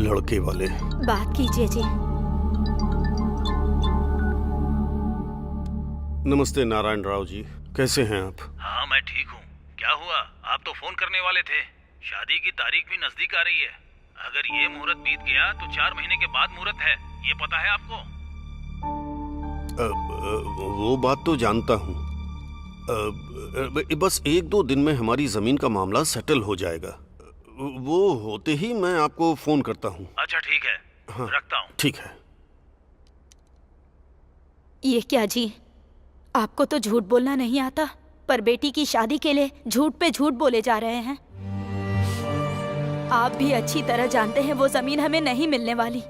लड़के वाले बात कीजिए जी। नमस्ते नारायण राव जी, कैसे हैं आप? हाँ मैं ठीक हूँ। क्या हुआ, आप तो फोन करने वाले थे। शादी की तारीख भी नजदीक आ रही है। अगर ये मुहूर्त बीत गया तो 4 महीने के बाद मुहूर्त है, ये पता है आपको? वो बात तो जानता हूँ। बस 1-2 दिन में हमारी जमीन का मामला सेटल हो जाएगा। वो होते ही मैं आपको फोन करता हूँ। अच्छा ठीक है। हाँ, रखता हूँ। ठीक है। ये क्या जी, आपको तो झूठ बोलना नहीं आता, पर बेटी की शादी के लिए झूठ पे झूठ बोले जा रहे हैं। आप भी अच्छी तरह जानते हैं वो जमीन हमें नहीं मिलने वाली।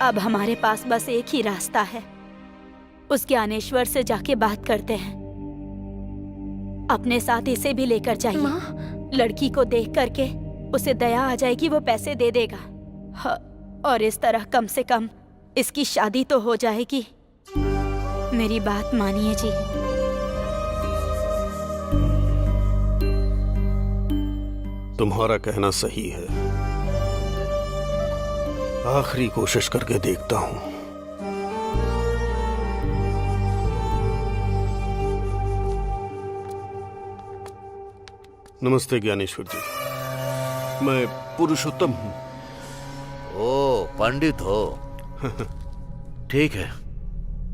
अब हमारे पास बस एक ही रास्ता है, उस ज्ञानेश्वर से जाके बात करते हैं। अपने साथ इसे भी लेकर जाइए। लड़की को देख करके उसे दया आ जाएगी, वो पैसे दे देगा। हाँ, और इस तरह कम से कम इसकी शादी तो हो जाएगी। मेरी बात मानिए जी। तुम्हारा कहना सही है, आखिरी कोशिश करके देखता हूँ। नमस्ते ज्ञानेश्वर जी, मैं पुरुषोत्तम हूँ। ओ पंडित हो? ठीक है,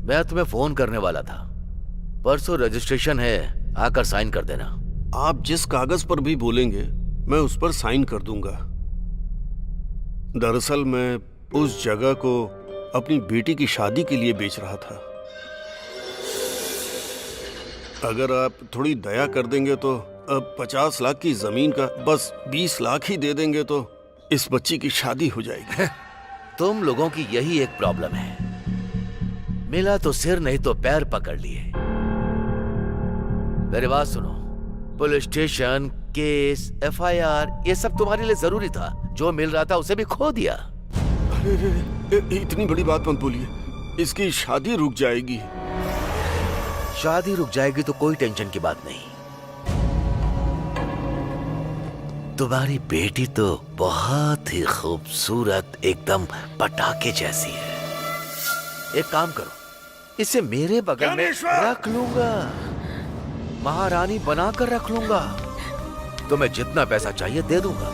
मैं तुम्हें फोन करने वाला था। परसों रजिस्ट्रेशन है, आकर साइन कर देना। आप जिस कागज पर भी बोलेंगे मैं उस पर साइन कर दूंगा। दरअसल मैं उस जगह को अपनी बेटी की शादी के लिए बेच रहा था। अगर आप थोड़ी दया कर देंगे तो अब 50 लाख की जमीन का बस 20 लाख ही दे देंगे तो इस बच्ची की शादी हो जाएगी। तुम लोगों की यही एक प्रॉब्लम है, मिला तो सिर नहीं तो पैर पकड़ लिए। मेरी बात सुनो, पुलिस स्टेशन, केस, FIR ये सब तुम्हारे लिए जरूरी था। जो मिल रहा था उसे भी खो दिया। अरे इतनी बड़ी बात मत बोलिए, इसकी शादी रुक जाएगी। शादी रुक जाएगी तो कोई टेंशन की बात नहीं। तुम्हारी बेटी तो बहुत ही खूबसूरत, एकदम पटाखे जैसी है। एक काम करो, इसे मेरे बगल में रख लूंगा, महारानी बनाकर रख लूंगा। तुम्हें जितना पैसा चाहिए दे दूंगा।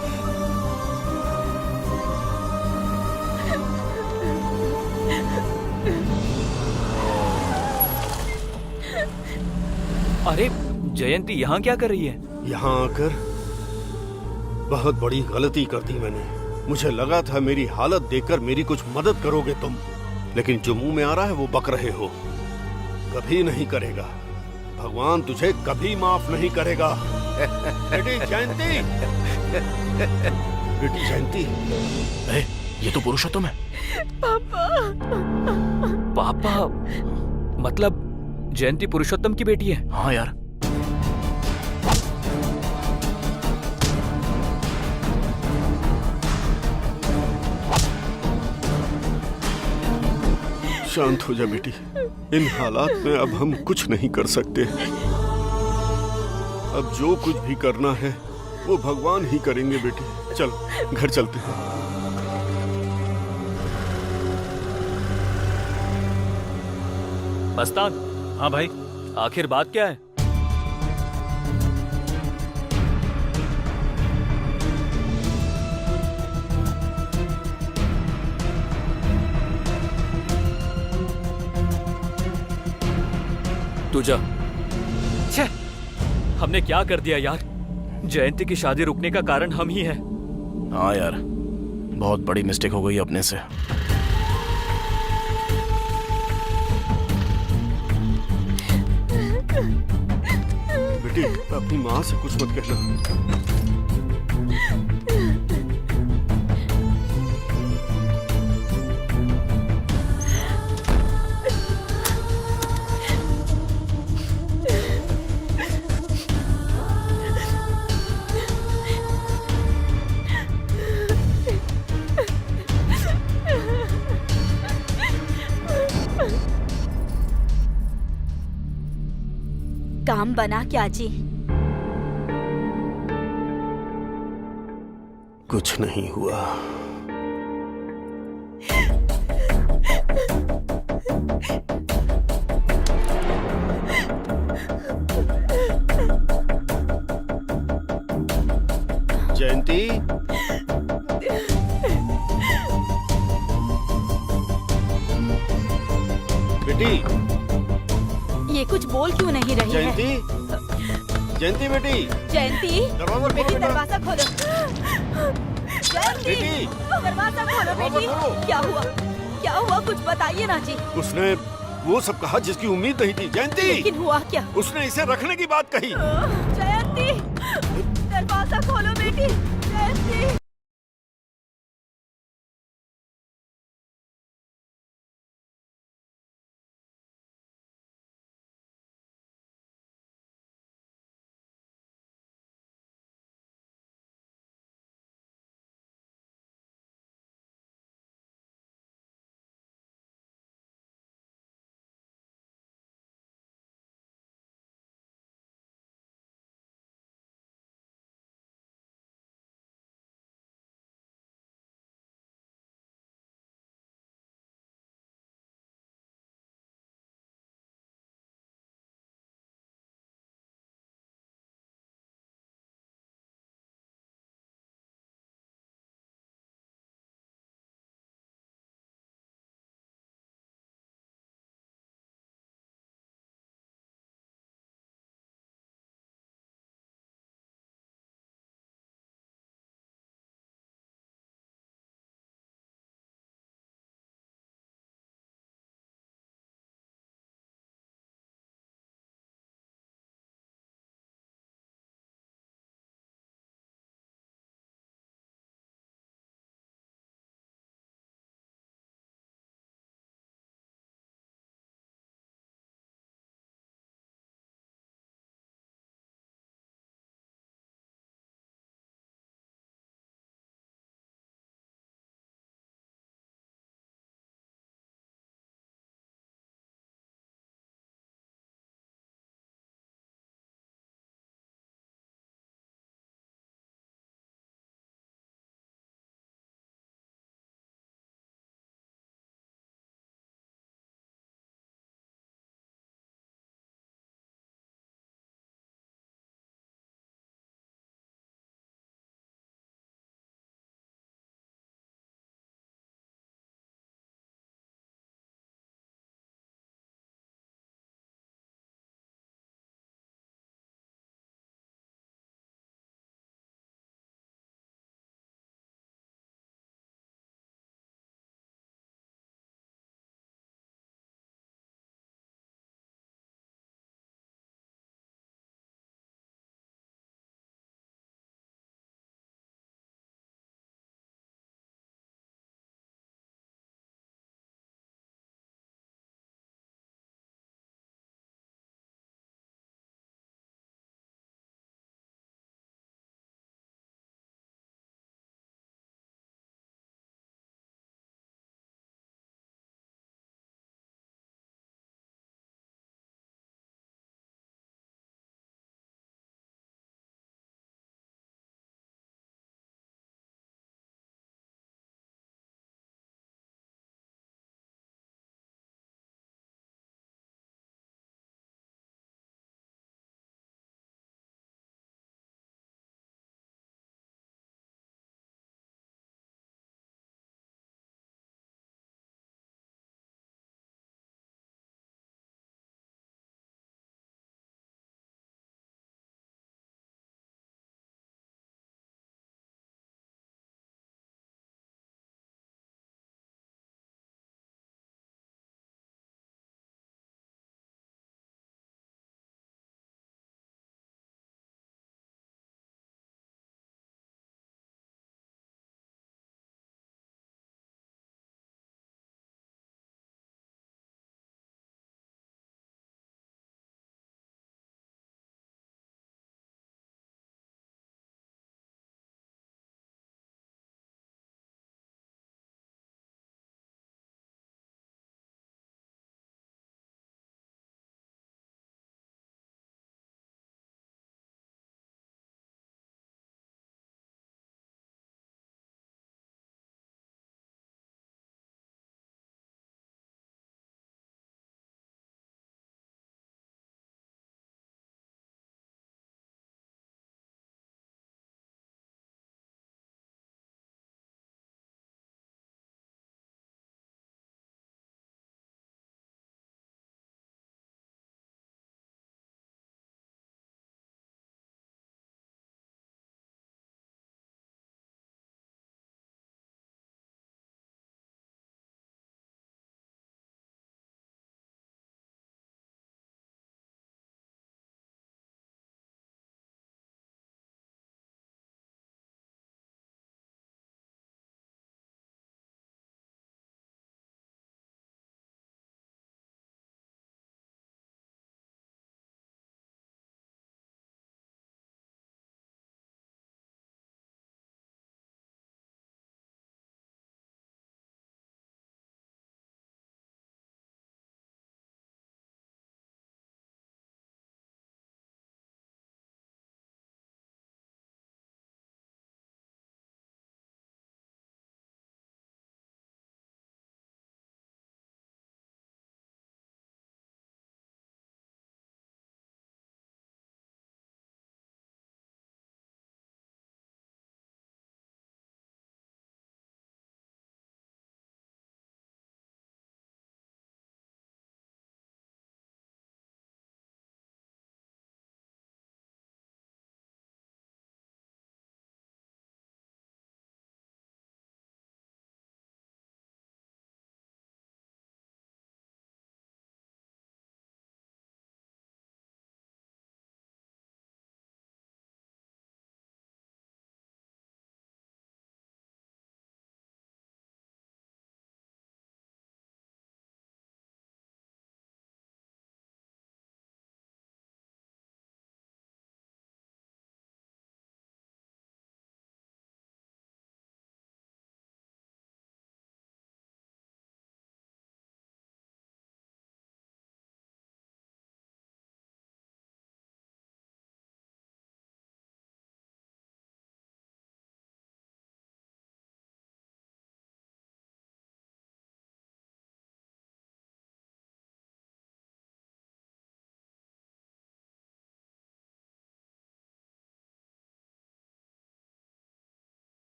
अरे जयंती यहाँ क्या कर रही है? यहाँ आकर बहुत बड़ी गलती कर दी मैंने। मुझे लगा था मेरी हालत देखकर मेरी कुछ मदद करोगे तुम, लेकिन जो मुंह में आ रहा है वो बक रहे हो। कभी नहीं करेगा, भगवान तुझे कभी माफ नहीं करेगा। बेटी जयंती, बेटी जयंती, ये तो पुरुषोत्तम है। पापा। पापा मतलब जयंती पुरुषोत्तम की बेटी है? हाँ यार। शांत हो जा बेटी। इन हालात में अब हम कुछ नहीं कर सकते। अब जो कुछ भी करना है वो भगवान ही करेंगे बेटी। चल घर चलते हैं। मस्तान। हाँ भाई। आखिर बात क्या है? तू जा। छे, हमने क्या कर दिया यार? जयंती की शादी रुकने का कारण हम ही हैं। हाँ यार, बहुत बड़ी मिस्टेक हो गई अपने से। बेटी अपनी माँ से कुछ मत कहना। काम बना क्या जी? कुछ नहीं हुआ। जयंती, बेटी ये कुछ बोल क्यों नहीं रही है? जयंती, जयंती बेटी। जयंती, बेटी दरवाजा खोलो। जयंती, बेटी दरवाजा खोलो बेटी। क्या हुआ? क्या हुआ? कुछ बताइए ना जी। उसने वो सब कहा जिसकी उम्मीद नहीं थी। जयंती, लेकिन हुआ क्या? उसने इसे रखने की बात कही। जयंती, दरवाजा खोलो बेटी। जयंती।